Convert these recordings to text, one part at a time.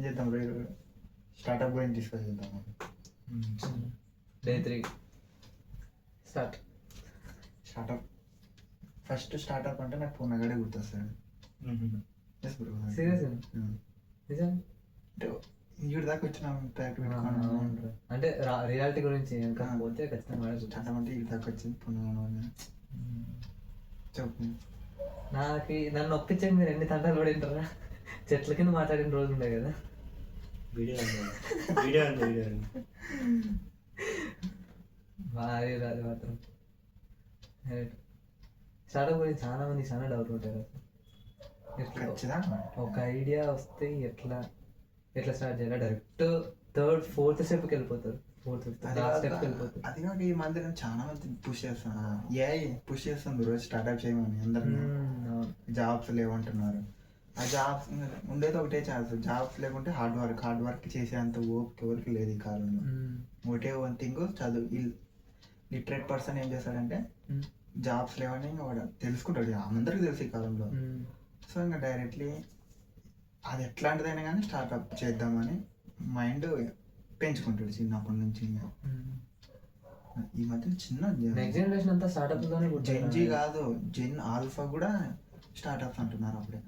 చేద్దాం స్టార్ట్అప్ గురించి డిస్కస్ చేద్దాం. డే 3 స్టార్ట్అప్ ఫస్ట్ స్టార్ట్అప్ అంటే నాకు పునగడే గుర్తొస్తాడు. Yes bro. సీరియస్ నిజం అంటే ఇంటి దాకా వచ్చినాం అంటే రియాలిటీ గురించి పోతే ఖచ్చితంగా స్టార్ట్అప్ అంటే ఇంటి దాకా వచ్చింది పునగ చెప్పు. నన్ను ఒప్పించాక మీరు ఎన్ని తంటాలు పడింటారా? చెట్ల కింద మాట్లాడిన రోజులు ఉంటాయి కదా. భారీ రాదు మాత్రం. స్టార్ట్అప్ గురించి చాలా మంది చాలా డౌట్ ఉంటారు. ఒక ఐడియా వస్తే ఎట్లా స్టార్ట్ చేయాలి? డైరెక్ట్ థర్డ్ ఫోర్త్ స్టెప్కి వెళ్ళిపోతారు. అది కాక ఈ మధ్య చాలా మంది పుష్ చేస్తాను, ఏఐ పుష్ చేస్తుంది రోజు స్టార్ట్అప్ చేయమని. అందరు జాబ్స్ లేవంటున్నారు. ఆ జాబ్స్ ఉండేది ఒకటే ఛాన్స్, జాబ్స్ లేకుంటే హార్డ్ వర్క్ చేసేంత ఓపిక ఎవరికి లేదు ఈ కాలంలో. ఒకటే వన్ థింగ్, చదువు. లిటరేట్ పర్సన్ ఏం చేస్తాడంటే జాబ్స్ లేవని ఇంకా వాడు తెలుసుకుంటాడు. అందరికీ తెలుసు ఈ కాలంలో. సో ఇంకా డైరెక్ట్లీ అది ఎట్లాంటిదైనా కానీ స్టార్ట్అప్ చేద్దామని మైండ్ పెంచుకుంటాడు చిన్నప్పటి నుంచి. ఈ మధ్య చిన్న జనరేషన్ అంతా స్టార్ట్అప్ జెన్జీ కాదు, జెన్ ఆల్ఫా కూడా స్టార్ట్అప్స్ అంటున్నారు అప్పుడే.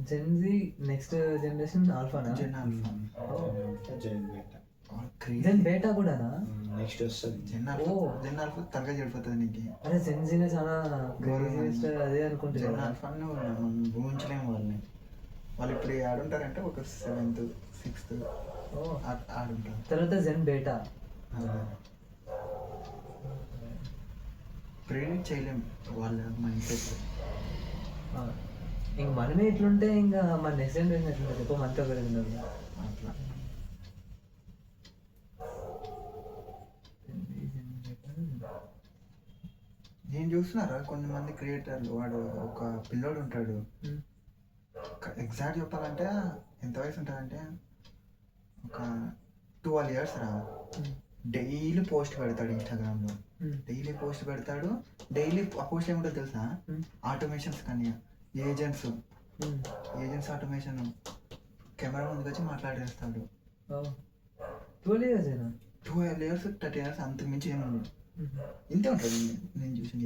జెన్జీ నెక్స్ట్ జనరేషన్ ఆల్ఫానా? జెన్ ఆల్ఫా, జెన్ బేటా కూడా నెక్స్ట్ వస్తుంది. జెన్ ఆల్ఫా తరగా చెడిపోతుంది నీకు. అదే జెన్జీనే చాలా అదే అనుకుంటే జెన్ ఆల్ఫాను ఊహించలేము వాళ్ళని. వాళ్ళు ఇప్పుడు ఆడుంటారంటే ఒక 7th 6th ఆడుంటారు. తర్వాత జెన్ బేటా ప్రేడిక్ట్ చేయలేము వాళ్ళ మైండ్ సెట్. ఇంక మనమే ఇట్లుంటే ఇంకా మన నెక్స్ట్ జనరేషన్ ఎట్లుంటుంది ఎక్కువ మనతో పెరుగుతుంది అట్లా. నేను చూస్తున్నారా కొంతమంది క్రియేటర్లు, వాడు ఒక పిల్లోడు ఉంటాడు, ఎగ్జాక్ట్ చెప్పాలంటే ఎంత వయసు ఉంటుందంటే ఒక 12 years రా. డైలీ పోస్ట్ పెడతాడు ఇన్స్టాగ్రామ్లో. డైలీ పోస్ట్ పెడతాడు. డైలీ ఆ పోస్ట్ ఏముంటుందో తెలుసా? ఆటోమేషన్స్ కానీ ఏజెంట్స్ ఆటోమేషన్ కెమెరా ముందుకు వచ్చి మాట్లాడేస్తాడు. 12 years 12 years 13 years అంతకు మించి ఏమన్నాడు. ఇంతే ఉంటుంది నేను చూసిన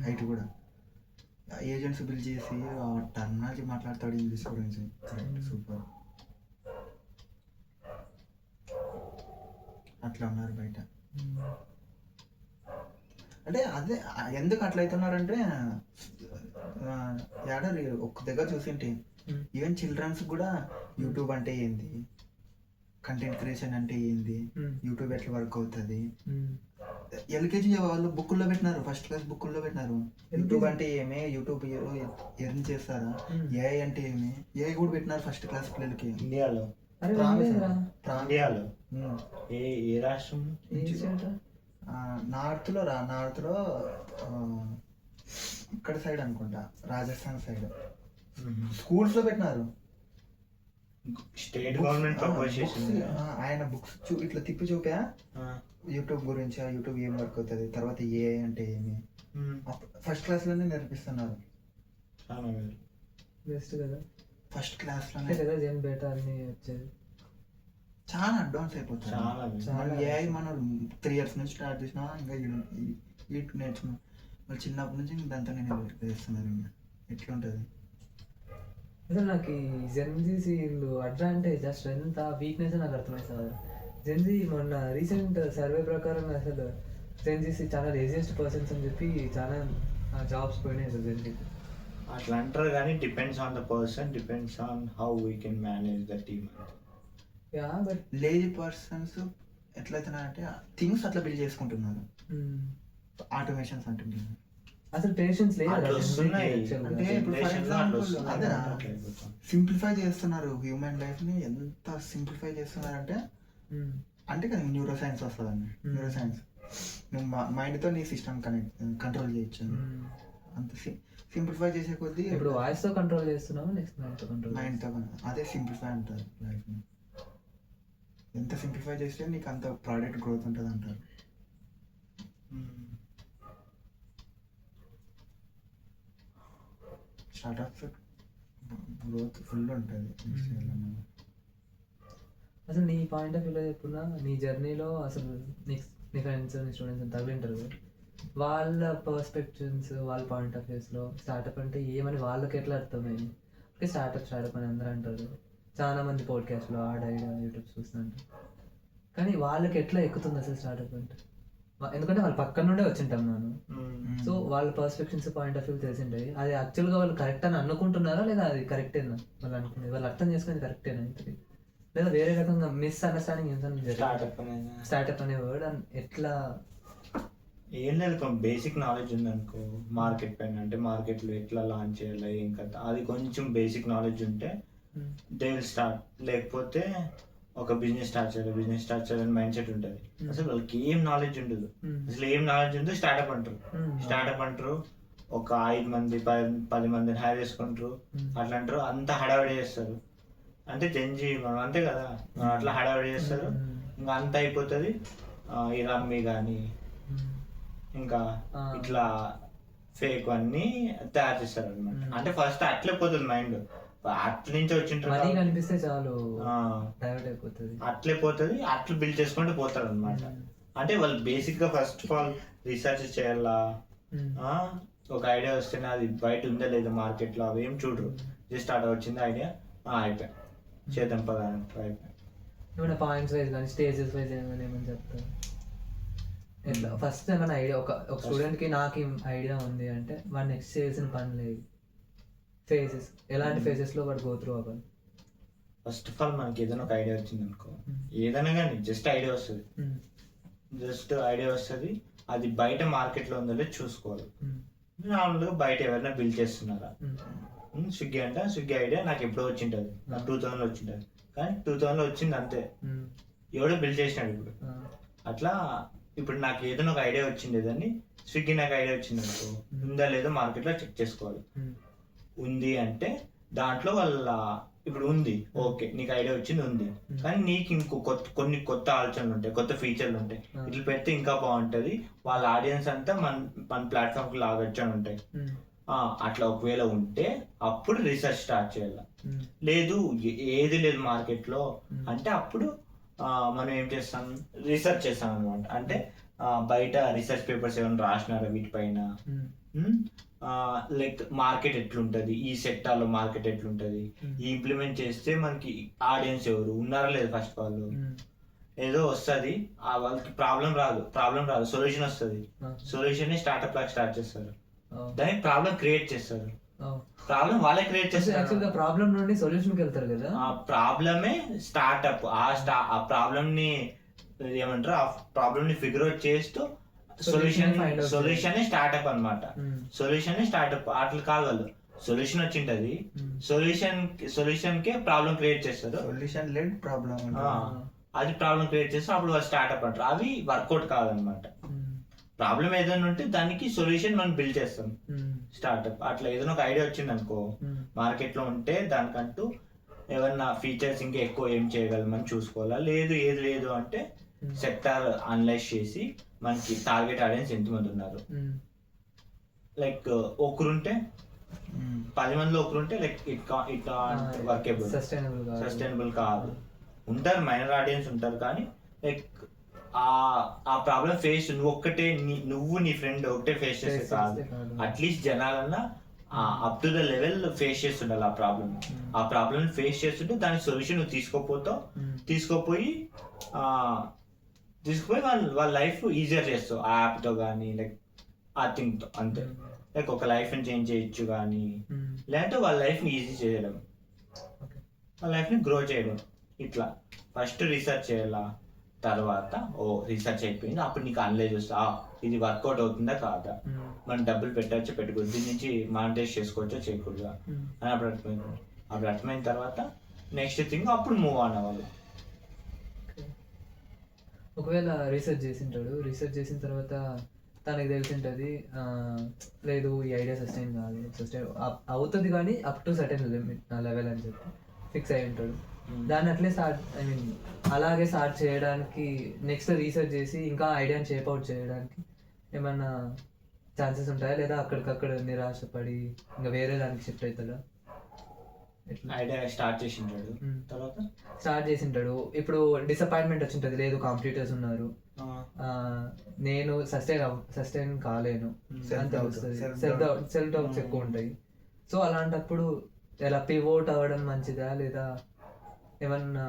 హైట్ కూడా. ఏజెంట్స్ బిల్ చేసి టర్మినాలజీ మాట్లాడతాడు ఇంగ్లీష్ గురించి. సూపర్. అట్లా ఉన్నారు బయట. అంటే అదే ఎందుకు అట్లా అవుతున్నారంటే ఏడాది ఒక్క దగ్గర చూసింటే ఈవెన్ చిల్డ్రన్స్ కూడా యూట్యూబ్ అంటే ఏంది, కంటెంట్ క్రియేషన్ అంటే ఏంది, యూట్యూబ్ ఎట్లా వర్క్ అవుతుంది. ఎల్కేజీ వాళ్ళు బుక్కుల్లో పెట్టినారు, ఫస్ట్ క్లాస్ బుక్కుల్లో పెట్టినారు. యూట్యూబ్ అంటే ఏమి, యూట్యూబ్ ఎర్న్ చేస్తారా, ఏఐ అంటే ఏమి, ఏఐ కూడా పెట్టినారు ఫస్ట్ క్లాస్ పిల్లలకి. ఇండియాలో ఏ రాష్ట్రం? నార్త్లో ఇక్కడ సైడ్ అనుకుంటా, రాజస్థాన్ సైడ్ స్కూల్స్లో పెట్టినారు. స్టేట్ గవర్నమెంట్ ఆయన బుక్స్ ఇట్లా తిప్పి చూపా యూట్యూబ్ గురించి, యూట్యూబ్ ఏం వర్క్ అవుతుంది, తర్వాత ఏఐ అంటే ఏమి ఫస్ట్ క్లాస్లోనే నేర్పిస్తున్నారు. బెస్ట్ కదా, ఫస్ట్ క్లాస్లోనే కదా జెన్ బేటా అన్ని వచ్చేది. చాలా అడ్వాన్స్ అయిపోతుంది. ఏఐ మనం 3 years నుంచి స్టార్ట్ చేసినా ఇంకా వీటి నేర్చుకున్నాం. వాళ్ళు చిన్నప్పటి నుంచి దాంతో నేను చేస్తున్నారు. ఇంకా ఎట్లుంటుంది అసలు నాకు ఈ జెన్జీ అడ్వాంటేజ్ స్ట్రెంత్ వీక్నెస్ నాకు అర్థమవుతుంది. జెన్జీ మొన్న రీసెంట్ సర్వే ప్రకారం అసలు జెన్జీసీ చాలా లేజియెస్ట్ పర్సన్స్ అని చెప్పి చాలా జాబ్స్ పోయినాయి అసలు జెన్జీ. అట్లా అంటారు కానీ depends on the person, depends on how we can manage the team. But lazy persons ఎట్లయితున్నారంటే థింగ్స్ అట్లా బిల్డ్ చేసుకుంటున్నారు. ఆటోమేషన్స్ అంటున్నారు. అసలు పేషెన్స్ లేదు. అంటే ఇప్పుడు ఫర్ ఎగ్జాంపుల్ అదే సింప్లిఫై చేస్తున్నారు హ్యూమన్ లైఫ్ ని. ఎంత సింప్లిఫై చేస్తున్నారంటే అంటే కదా న్యూరో సైన్స్ వస్తుందండి. న్యూరో సైన్స్ నువ్వు మైండ్తో నీ సిస్టమ్ కంట్రోల్ చేయొచ్చు. అంత సింప్లిఫై చేసే కొద్దీ ఇప్పుడు వాయిస్ తో కంట్రోల్ చేస్తున్నావు, నెక్స్ట్ మైండ్తో అదే సింప్లిఫై అంటారు లైఫ్ని. ఎంత సింప్లిఫై చేస్తే నీకు అంత ప్రోడక్ట్ గ్రోత్ ఉంటుంది అంటారు. స్టార్ట్అప్స్ గ్రోత్ ఫుల్ ఉంటుంది. అసలు నీ పాయింట్ ఆఫ్ వ్యూలో చెప్పున్నా, నీ జర్నీలో అసలు నీ ఫ్రెండ్స్ నీ స్టూడెంట్స్ తగిలింటారు కదా, వాళ్ళ పర్స్పెక్టివ్స్ వాళ్ళ పాయింట్ ఆఫ్ వ్యూస్లో స్టార్టప్ అంటే ఏమని వాళ్ళకి ఎట్లా అర్థమైంది? ఓకే స్టార్టప్ అని అందరూ అంటారు, చాలా మంది పాడ్కాస్ట్లో ఆడైడా యూట్యూబ్ చూస్తుంటారు, కానీ వాళ్ళకి ఎట్లా ఎక్కుతుంది అసలు స్టార్టప్ అంటే? ఎందుకంటే వాళ్ళ పక్కన నుండే వచ్చింటాం నేను, సో వాళ్ళ పర్స్పెక్టివ్స్ పాయింట్ ఆఫ్ వ్యూ తెలిసింటాయి. అది యాక్చువల్గా వాళ్ళు కరెక్ట్ అని అనుకుంటున్నారా లేదా అది కరెక్టేనా వాళ్ళు అనుకునేది, వాళ్ళు అర్థం చేసుకునేది కరెక్టేనా ఇంతకీ, లేదా వేరే రకంగా మిస్అండర్స్టాండింగ్ ఎంత స్టార్టప్ అనే వర్డ్ ఎట్లా? ఏం లేదు, బేసిక్ నాలెడ్జ్ ఉందనుకో మార్కెట్ పైన, అంటే మార్కెట్లో ఎట్లా లాంచ్ చేయాలి ఏం కదా, అది కొంచెం బేసిక్ నాలెడ్జ్ ఉంటే దే విల్ స్టార్ట్. లేకపోతే ఒక బిజినెస్ స్టార్ట్ చేయాలని మైండ్ సెట్ ఉంటుంది, అసలు వాళ్ళకి ఏం నాలెడ్జ్ ఉండదు. అసలు ఏం నాలెడ్జ్ ఉందో స్టార్టప్ అంటారు. ఒక 5 మంది 10 మందిని హైర్ చేసుకుంటారు, అట్లా అంటారు, అంతా హడావిడి చేస్తారు. అంటే జెన్జీ మనం అంతే కదా, మనం అట్లా హడావిడి చేస్తారు, ఇంకా అంత అయిపోతుంది. ఈ రమ్మీ కానీ ఇంకా ఇట్లా ఫేక్ అన్ని తయారు చేస్తారు అనమాట. అంటే ఫస్ట్ అట్లే పోతుంది మైండ్, అట్ల నుంచి వచ్చింటారు కనిపిస్తే చాలు డైవర్ట్ అయిపోతుంది, అట్లే పోతుంది, అట్లా బిల్డ్ చేసుకుంటూ పోతారు అనమాట. అంటే వాళ్ళు బేసిక్ గా ఫస్ట్ ఆఫ్ ఆల్ రీసెర్చ్ చేయాలా, ఒక ఐడియా వస్తేనే అది బయట ఉందా లేదా మార్కెట్ లో అవి ఏం చూడరు, జస్ట్ అట్లా వచ్చింది ఐడియా అయిపోయా చేద్దాం పదా అయిపోయా. ఏమైనా పాయింట్స్ వైజ్ కానీ స్టేజెస్ వైజ్ ఏమైనా చెప్తారు ఎట్లా? ఫస్ట్ ఏమైనా ఐడియా ఒక స్టూడెంట్కి నాకు ఐడియా ఉంది అంటే వాడు నెక్స్ట్ చేయాల్సిన పని లేదు, ఫేజెస్ ఎలాంటి ఫేజెస్లో వాడు గో త్రూ అవ్వాలి? ఫస్ట్ ఆఫ్ ఆల్ మనకి ఏదైనా ఒక ఐడియా వచ్చింది అనుకో, ఏదైనా కానీ జస్ట్ ఐడియా వస్తుంది, అది బయట మార్కెట్లో ఉందో లేదో చూసుకోవాలి. నార్మల్గా బయట ఎవరైనా బిల్డ్ చేస్తున్నారా, స్విగ్గీ ఐడియా నాకు ఎప్పుడో వచ్చింటుంది, నాకు 2000 వచ్చింటుంది, కానీ 2000 వచ్చింది అంతే, ఎవడో బిల్డ్ చేసినాడు ఇప్పుడు. అట్లా ఇప్పుడు నాకు ఏదైనా ఒక ఐడియా వచ్చింది, ఏదని స్విగ్గీ నాకు ఐడియా వచ్చింది అనుకో, ఉందా లేదో మార్కెట్లో చెక్ చేసుకోవాలి. ఉంది అంటే దాంట్లో వాళ్ళ ఇప్పుడు ఉంది, ఓకే నీకు ఐడియా వచ్చింది ఉంది, కానీ నీకు ఇంకో కొన్ని కొత్త ఆలోచనలు ఉంటాయి, కొత్త ఫీచర్లు ఉంటాయి, ఇట్లా పెడితే ఇంకా బాగుంటది, వాళ్ళ ఆడియన్స్ అంతా మన ప్లాట్ఫామ్ కి లాగొచ్చు అని ఉంటాయి. అట్లా ఒకవేళ ఉంటే అప్పుడు రీసెర్చ్ స్టార్ట్ చేయాలి. లేదు ఏది లేదు మార్కెట్ లో అంటే అప్పుడు మనం ఏం చేస్తాం, రీసెర్చ్ చేస్తాం అనమాట. అంటే బయట రీసెర్చ్ పేపర్స్ ఏమైనా రాసినారా వీటిపైన, లైక్ మార్కెట్ ఎట్లుంటది, ఈ సెక్టార్ లో మార్కెట్ ఎట్లుంటది, ఇంప్లిమెంట్ చేస్తే మనకి ఆడియన్స్ ఎవరు ఉన్నారా లేదు, ఫస్ట్ వాళ్ళు ఏదో వస్తుంది, వాళ్ళకి ప్రాబ్లం రాదు సొల్యూషన్ వస్తుంది, సొల్యూషన్ స్టార్ట్అప్ లాగా స్టార్ట్ చేస్తారు, దానికి ప్రాబ్లం క్రియేట్ చేస్తారు, ప్రాబ్లం వాళ్ళే క్రియేట్ చేస్తారు, ప్రాబ్లం నుండి సొల్యూషన్ కి వెళ్తారు కదా, ఆ ప్రాబ్లమే స్టార్ట్అప్. ఆ ప్రాబ్లమ్ ని ఏమంటారు, ఆ ప్రాబ్లమ్ ని ఫిగర్ అవుట్ చేస్తూ సొల్యూషన్ స్టార్ట్అప్ అనమాట. సొల్యూషన్ స్టార్ట్అప్ అట్లా కాదు, వాళ్ళు సొల్యూషన్ వచ్చింటది, సొల్యూషన్ కే ప్రాబ్లం క్రియేట్ చేస్తారు, సొల్యూషన్ లెడ్ ప్రాబ్లం, అది ప్రాబ్లం క్రియేట్ చేస్తారు, అప్పుడు వాళ్ళు స్టార్ట్అప్ అంటారు. అవి వర్కౌట్ కాదనమాట. ప్రాబ్లం ఏదైనా ఉంటే దానికి సొల్యూషన్ మనం బిల్డ్ చేస్తాం, స్టార్ట్అప్. అట్లా ఏదైనా ఒక ఐడియా వచ్చింది అనుకో మార్కెట్ లో ఉంటే, దానికంటూ ఏమన్నా ఫీచర్స్ ఇంకా ఎక్కువ ఏం చేయగలమని చూసుకోవాలా. ఏది లేదు అంటే సెక్టార్ అనలైజ్ చేసి మనకి టార్గెట్ ఆడియన్స్ ఎంతమంది ఉన్నారు, లైక్ ఒకరుంటే 10 మందిలో ఒకరుంటే లైక్ ఇట్ వర్కబుల్, సస్టైనబుల్ కాదు. ఉంటారు మైనర్ ఆడియన్స్ ఉంటారు, కానీ లైక్ ఆ ప్రాబ్లం ఫేస్ నువ్వు నీ ఫ్రెండ్ ఒకటే ఫేస్ చేసే కాదు, అట్లీస్ట్ జనాలన్నా up to the level face చేస్తుండాలి ఆ ప్రాబ్లం ఫేస్ చేస్తుంటే దానికి సొల్యూషన్ నువ్వు తీసుకుపోయి వాళ్ళ లైఫ్ ఈజియర్ చేస్తావు ఆ యాప్తో కానీ, లైక్ ఆ థింగ్తో అంతే. లైక్ ఒక లైఫ్ని చేంజ్ చేయొచ్చు కానీ, లేదంటే వాళ్ళ లైఫ్ని ఈజీ చేయడం, వాళ్ళ లైఫ్ని గ్రో చేయడం. ఇట్లా ఫస్ట్ రీసెర్చ్ చేయాలా, తర్వాత రీసెర్చ్ అయిపోయింది అప్పుడు నీకు అనలైజ్ వస్తా, ఇది వర్కౌట్ అవుతుందా కాదా, మనం డబ్బులు పెట్టచ్చో పెట్టకూడదు, దీని నుంచి మానిటైజ్ చేసుకోవచ్చో చేయకూడదా అని అప్పుడు అర్థమైన తర్వాత నెక్స్ట్ థింగ్ అప్పుడు మూవ్ ఆన్ అవ్వాలి. ఒకవేళ రీసెర్చ్ చేసిన తర్వాత తనకి తెలిసింటుంది, లేదు ఈ ఐడియా సస్టైన్ అవుతుంది కానీ అప్ టు సర్టెన్ లెవెల్ అని చెప్పి ఫిక్స్ అయి ఉంటాడు, దాన్ని అట్లే అలాగే స్టార్ట్ చేయడానికి నెక్స్ట్ రీసెర్చ్ చేసి ఇంకా ఐడియాని షేప్ అవుట్ చేయడానికి ఏమన్నా ఛాన్సెస్ ఉంటాయా, లేదా అక్కడికక్కడ నిరాశపడి ఇంకా వేరే దానికి షిఫ్ట్ అవుతుందా? ఎట్లా ఐడియా స్టార్ట్ చేసి ఉంటాడు. మ్మ్. తర్వాత స్టార్ట్ చేసింటాడు. ఇప్పుడు డిసప్పాయింట్మెంట్ వచ్చింటది, లేదు కాంపిటీటర్స్ ఉన్నారు, నేను సస్టైన్ కాలేను Self అని doubt, తెలుస్తుంది. self సెల్ఫ్ డౌట్స్ ఎక్కువ ఉంటాయి. సో అలాంటప్పుడు ఎలా పివోట్ అవ్వడం మంచిదా, లేదా ఏమన్నా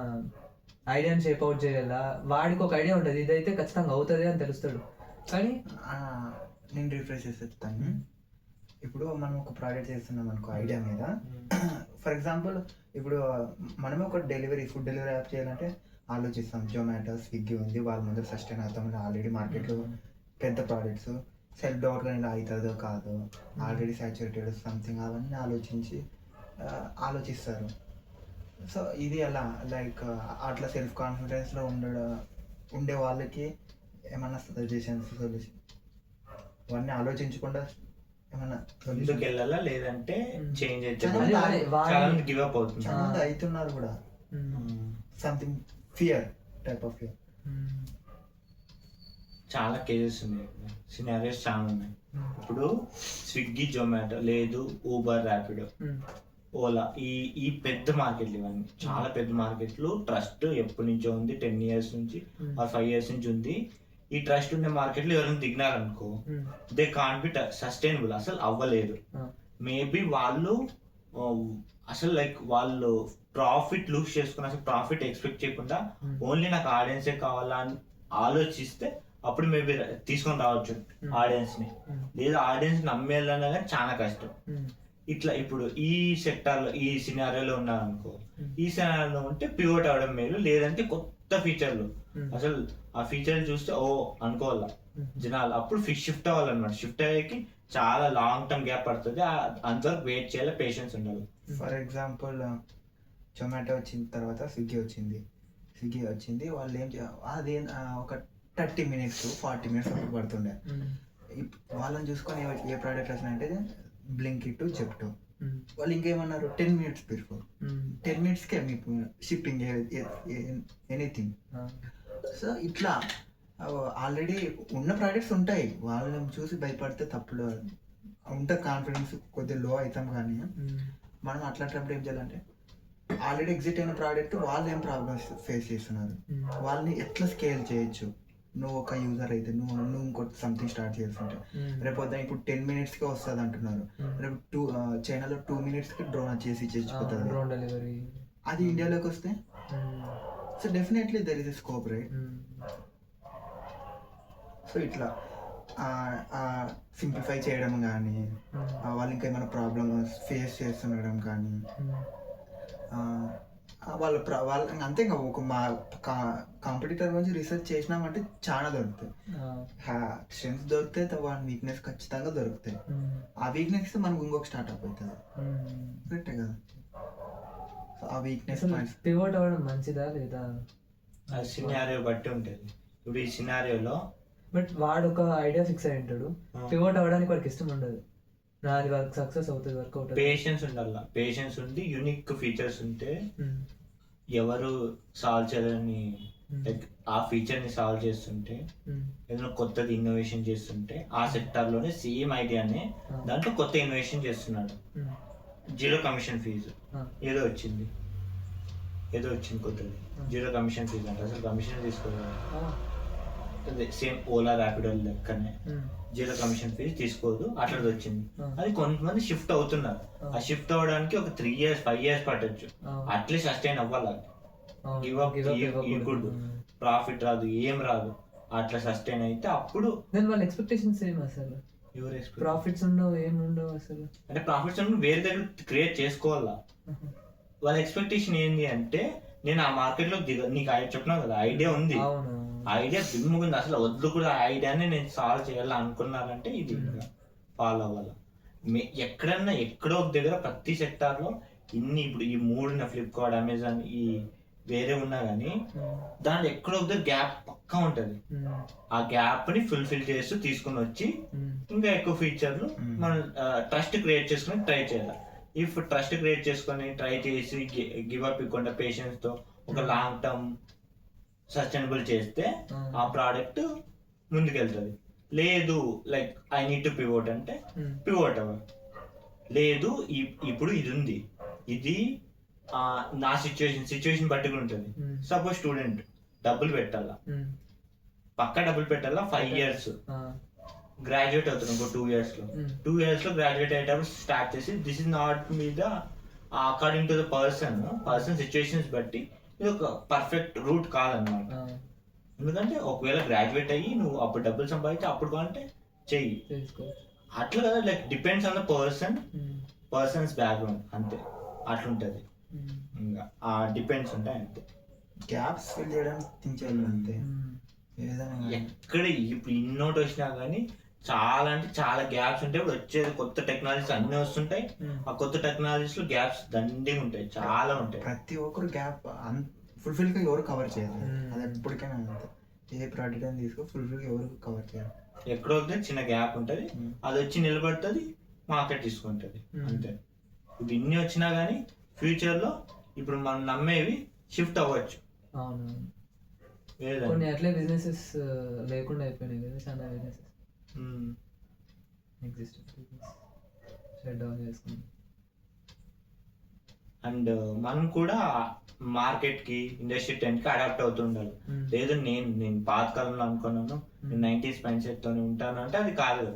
ఐడియాని షేప్ అవుట్ చేయాలా? వాడికి ఒక ఐడియా ఉంటుంది, ఇదైతే ఖచ్చితంగా అవుతుంది అని తెలుస్తాడు, కానీ నేను రిఫ్రెష్ చేసి చెప్తాను. ఇప్పుడు మనం ఒక ప్రోడక్ట్ చేస్తున్నాం అనుకో ఐడియా మీద. ఫర్ ఎగ్జాంపుల్ ఇప్పుడు మనమే ఒక ఫుడ్ డెలివరీ యాప్ చేయాలంటే ఆలోచిస్తాం. జొమాటో, స్విగ్గీ ఉంది, వాళ్ళ ముందర సస్టైన్ అవుతాం, ఆల్రెడీ మార్కెట్లో పెద్ద ప్రోడక్ట్స్, సెల్ఫ్ డౌట్ కానీ ఇలా అవుతుందో కాదో, ఆల్రెడీ సాచురేటెడ్ సంథింగ్, అవన్నీ ఆలోచిస్తారు. సో ఇది ఎలా లైక్ అట్లా సెల్ఫ్ కాన్ఫిడెన్స్లో ఉండే వాళ్ళకి ఏమన్నా సజెషన్స్, సొల్యూషన్ అవన్నీ ఆలోచించకుండా ఏమన్నా ముందుకు వెళ్ళాలా లేదంటే చేంజ్ అయితే చాలా గివ్ అప్ అవుతుంది. చాలా మంది అవుతున్నారు కూడా. Something fear, type of fear. చాలా కేసెస్ ఉన్నాయి, సినారియోస్ చాలా ఉన్నాయి. ఇప్పుడు స్విగ్గీ, జొమాటో, లేదు ఊబర్, ర్యాపిడో, ఓలా, ఈ పెద్ద మార్కెట్లు, ఇవన్నీ చాలా పెద్ద మార్కెట్లు. ట్రస్ట్ ఎప్పటి నుంచో ఉంది, 10 years నుంచి 5 years నుంచి ఉంది. ఈ ట్రస్ట్ ఉండే మార్కెట్లో ఎవరైనా దిగినారనుకో, దే కాంట్ బి సస్టైనబుల్, అసలు అవ్వలేదు. మేబీ వాళ్ళు అసలు లైక్ వాళ్ళు ప్రాఫిట్ లూజ్ చేసుకుని, అసలు ప్రాఫిట్ ఎక్స్పెక్ట్ చేయకుండా ఓన్లీ నాకు ఆడియన్సే కావాలా అని ఆలోచిస్తే అప్పుడు మేబీ తీసుకొని రావచ్చు ఆడియన్స్ ని. లేదా ఆడియన్స్ నమ్మేయాలన్నా కానీ చాలా కష్టం. ఇట్లా ఇప్పుడు ఈ సెక్టార్లో, ఈ సినారియోలో ఉన్నారనుకో, ఈ సినారియోలో ఉంటే పివోట్ అవడం మేలు. లేదంటే కొత్త ఫీచర్లు, అసలు ఆ ఫీచర్లు చూస్తే ఓ అనుకోవాలా జనాలు, అప్పుడు షిఫ్ట్ అవ్వాలన్నమాట. షిఫ్ట్ అయ్యేకి చాలా లాంగ్ టర్మ్ గ్యాప్ పడుతుంది, అంతవరకు వెయిట్ చేయాలి, పేషెన్స్ ఉండాలి. ఫర్ ఎగ్జాంపుల్ జొమాటో వచ్చిన తర్వాత స్విగ్గీ వచ్చింది. వాళ్ళు ఏం అది ఒక 30 minutes 40 minutes అప్పుడు పడుతుండే. వాళ్ళని చూసుకొని ఏ ప్రోడక్ట్ వచ్చినాయంటే బ్లింకిట్, జెప్టో. వాళ్ళు ఇంకేమన్నారు, 10 minutes బిఫోర్, 10 minutesకే మీకు షిప్పింగ్, ఎనీథింగ్. సో ఇట్లా ఆల్రెడీ ఉన్న ప్రోడక్ట్స్ ఉంటాయి, వాళ్ళని చూసి భయపడితే తప్పుడు ఉంటుంది. కాన్ఫిడెన్స్ కొద్దిగా లో అవుతాం. కానీ మనం అట్లాంటప్పుడు ఏం చేయాలంటే, ఆల్రెడీ ఎగ్జిట్ అయిన ప్రోడక్ట్ వాళ్ళు ఏం ప్రాబ్లమ్స్ ఫేస్ చేస్తున్నారు, వాళ్ళని ఎట్లా స్కేల్ చేయొచ్చు. నువ్వు ఒక యూజర్ అయితే నువ్వు ఇంకోటి సంథింగ్ స్టార్ట్ చేస్తుంటే రేపు వద్ద ఇప్పుడు 10 minutesకే వస్తుంది అంటున్నారు, రేపు చైనాలో 2 minutesకి డ్రోన్ వచ్చేసి చేసిపోతుంది, డ్రోన్ డెలివరీ. అది ఇండియాలోకి వస్తే so definitely there is a scope, right? So ఇట్లా సింప్లిఫై చేయడం కానీ, వాళ్ళు ఇంకా ఏమైనా ప్రాబ్లమ్స్ ఫేస్ చేస్తుండడం కానీ, వాళ్ళ అంతే. ఇంకా ఒక మా కాంపిటీటర్ గురించి రీసెర్చ్ చేసినామంటే చాలా దొరుకుతాయి. స్ట్రెంగ్స్ దొరుకుతాయి, వాళ్ళ వీక్నెస్ ఖచ్చితంగా దొరుకుతాయి. ఆ వీక్నెస్ మనకు ఇంకొక స్టార్ట్అప్ అవుతుంది, కరెక్టే కదా? సో ఆ వీక్నెస్ పివోట్ అవ్వడం మంచిదా లేదా? సినారియో బట్టి ఉంటుంది. ఇప్పుడు ఈ సినారియోలో బట్ వాడు ఒక ఐడియా ఫిక్స్ అయి ఉంటాడు, పివోట్ అవ్వడానికి వాడికి ఇష్టం ఉండదు, నాది వర్క్ సక్సెస్ అవుతుంది, వర్కౌట్. పేషెన్స్ ఉండాలి, పేషెన్స్ ఉండి యూనిక్ ఫీచర్స్ ఉంటే ఎవరు సాల్వ్ చేయాలని, లైక్ ఆ ఫీచర్ ని సాల్వ్ చేస్తుంటే, ఏదైనా కొత్తది ఇన్నోవేషన్ చేస్తుంటే, ఆ సెక్టార్ లోనే సేమ్ ఐడియానే దాంట్లో కొత్త ఇన్నోవేషన్ చేస్తున్నాడు. 0 commission ఫీజు ఏదో వచ్చింది కొత్తది, 0 commission ఫీజు అంటే అసలు కమిషన్ తీసుకోవాలి. సేమ్ ఓలా, ర్యాపిడో లెక్కనే 0 commission ఫీజు తీసుకోదు, అట్లది వచ్చింది. అది కొంతమంది షిఫ్ట్ అవుతున్నారు. ఆ షిఫ్ట్ అవ్వడానికి ఒక 3 years 5 years పట్టొచ్చు, అట్లీస్ట్ సస్టైన్ అవ్వాలి. గివ్ అప్ ఇవ్వకూడదు, ప్రాఫిట్ రాదు, ఏం రాదు, అట్లా సస్టైన్ అయితే అప్పుడు. వాళ్ళ ఎక్స్పెక్టేషన్స్ ఏం అసలు? ప్రాఫిట్స్ ఉండవు, ఏం ఉండవు అసలు. అంటే ప్రాఫిట్స్ వేరే దగ్గర క్రియేట్ చేసుకోవాలా. వాళ్ళ ఎక్స్పెక్టేషన్ ఏంటి అంటే, నేను ఆ మార్కెట్ లో నీకు చెప్పినా కదా, ఐడియా ఉంది, ఐడియా దిమ్ముకుంది, అసలు వద్దు కూడా ఆ ఐడియాని నేను సాల్వ్ చేయాలి అనుకున్నారంటే ఇది ఫాలో అవ్వాలి. ఎక్కడన్నా ఎక్కడో ఒక దగ్గర ప్రతి సెక్టార్ లో ఇప్పుడు ఈ 3 ఫ్లిప్కార్ట్, అమెజాన్, ఈ వేరే ఉన్నా కానీ దాంట్లో ఎక్కడో ఒక దగ్గర గ్యాప్ పక్కా ఉంటది. ఆ గ్యాప్ ని ఫుల్ఫిల్ చేస్తూ తీసుకుని వచ్చి ఇంకా ఎక్కువ ఫీచర్లు మనం ట్రస్ట్ క్రియేట్ చేసుకుని ట్రై చేయాలి. ఇఫ్ ట్రస్ట్ క్రియేట్ చేసుకొని ట్రై చేసి గివ్ అప్ ఇవ్వకుండా పేషెన్స్ తో ఒక లాంగ్ టర్మ్ సస్టైనబుల్ చేస్తే ఆ ప్రోడక్ట్ ముందుకెళ్తుంది. లేదు like I need to pivot అంటే పివోట్ అవ్వాలి. లేదు ఇప్పుడు ఇది ఉంది, ఇది నా సిచ్యువేషన్ బట్టి కూడా ఉంటుంది. సపోజ్ స్టూడెంట్ డబ్బులు పెట్టాలా, పక్కా డబ్బులు పెట్టాలా 5 years, గ్రాడ్యుయేట్ అవుతున్నాం ఇంకో 2 years లో. 2 years లో గ్రాడ్యుయేట్ అయ్యేటప్పుడు స్టార్ట్ చేసి దిస్ ఇస్ నాట్ మీద according to the person situations బట్టి ఇది ఒక పర్ఫెక్ట్ రూట్ కాదన్నమాట. ఎందుకంటే ఒకవేళ గ్రాడ్యుయేట్ అయ్యి నువ్వు అప్పుడు డబ్బులు సంపాదించి అప్పుడు కావాలంటే చెయ్యి, అట్లా కదా. Like depends on the persons background, అంతే అట్లుంటది. ఇంకా ఆ డిపెండ్స్ ఉంటాయి అంతే. గ్యాప్స్ ఫిల్ చేయడానికి థింక్ చేయాలి అంతే. ఎక్కడ ఇప్పుడు ఇన్నోటి వచ్చినా కానీ చాలా అంటే చాలా గ్యాప్స్ ఉంటాయి. ఇప్పుడు వచ్చేది కొత్త టెక్నాలజీస్ అన్ని వస్తుంటాయి. ఆ కొత్త టెక్నాలజీస్ లో గ్యాప్స్ దండిగా ఉంటాయి, చాలా ఉంటాయి. ప్రతి ఒక్కరు గ్యాప్ ఫుల్ఫిల్ గా ఎవరు కవర్ చేయాలి, అది ఎప్పటికైనా అంతే. ఏ ప్రోడక్ట్ అని తీసుకో ఫుల్ఫిల్ గా ఎవరు కవర్ చేయాలి. ఎక్కడో ఒకటి చిన్న గ్యాప్ ఉంటుంది, అది వచ్చి నిలబడుతుంది, మార్కెట్ తీసుకుంటుంది అంతే. ఇప్పుడు ఇన్ని వచ్చినా కానీ ఫ్యూచర్ లో ఇప్పుడు మనం నమ్మేవి షిఫ్ట్ అవ్వచ్చు. కొన్ని అట్లే బిజినెసెస్ లేకుండా అయిపోయినాయి కదా, చాలా బిజినెసెస్ షట్ డౌన్ చేసుకున్నాం. అండ్ మనం కూడా మార్కెట్ కి, ఇండస్ట్రీ ట్రెండ్ కి అడాప్ట్ అవుతూ ఉండాలి. లేదు నేను పాతకాలంలో అనుకున్నాను, నేను 90s మైండ్ సెట్ తోనే ఉంటాను అంటే అది కాదు.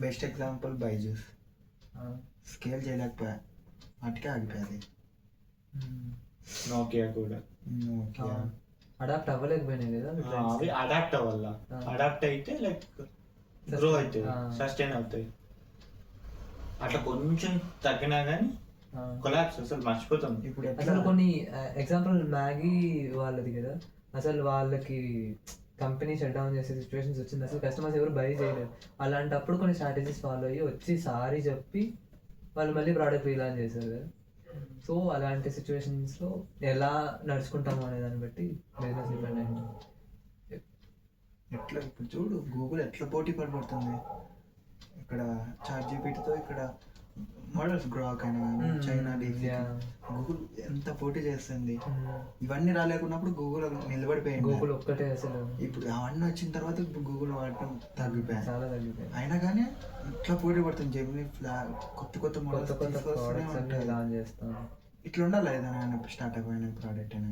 బెస్ట్ ఎగ్జాంపుల్ బైజూస్, స్కేల్ చేయలేకపోయా, అటుకే ఆగిపోయాది. నోకియా కూడా అడాప్ట్ అవ్వలేకపోయినాయి కదా. అవి అడాప్ట్ అవ్వాల, అడాప్ట్ అయితే లైక్ గ్రో అవుతాయి, సస్టైన్ అవుతాయి. అట్లా కొంచెం తగ్గినా కానీ కొలాప్స్ అసలు మర్చిపోతాం. ఇప్పుడు అసలు కొన్ని ఎగ్జాంపుల్ మ్యాగీ వాళ్ళది కదా, అసలు వాళ్ళకి కంపెనీ షట్ డౌన్ చేసే సిచ్యువేషన్స్ వచ్చింది, అసలు కస్టమర్స్ ఎవరు బై చేయలేదు. అలాంటప్పుడు కొన్ని స్ట్రాటజీస్ ఫాలో అయ్యి వచ్చి సారీ చెప్పి వాళ్ళు మళ్ళీ ప్రోడక్ట్ రీలాంచ్ చేశారు కదా. సో అలాంటి సిచ్యువేషన్స్లో ఎలా నడుచుకుంటాము అనే దాన్ని బట్టి బిజినెస్ డిపెండ్ అయింది. ఎట్లా ఇప్పుడు చూడు గూగుల్ ఎట్లా పోటీ పడిపోతుంది. ఇక్కడ ChatGPTతో ఇక్కడ మోడల్స్ గ్రాక్ అయినా చైనా గూగుల్ ఎంత పోటీ చేస్తుంది. ఇవన్నీ రాలేకున్నప్పుడు గూగుల్ నిలబడిపోయింది. గూగుల్ ఒక్కటే అసలు. ఇప్పుడు అవన్నీ వచ్చిన తర్వాత ఇప్పుడు గూగుల్ వాడటం తగ్గిపోయాయి, చాలా తగ్గిపోయాయి. అయినా కానీ ఇట్లా పోటీ పడుతుంది. జెమిని కొత్త మోడల్స్ లాంచ్ చేస్తాం. ఇట్లా ఉండాలి ఏదైనా స్టార్ట్అప్ అయిన ప్రోడక్ట్ అయినా.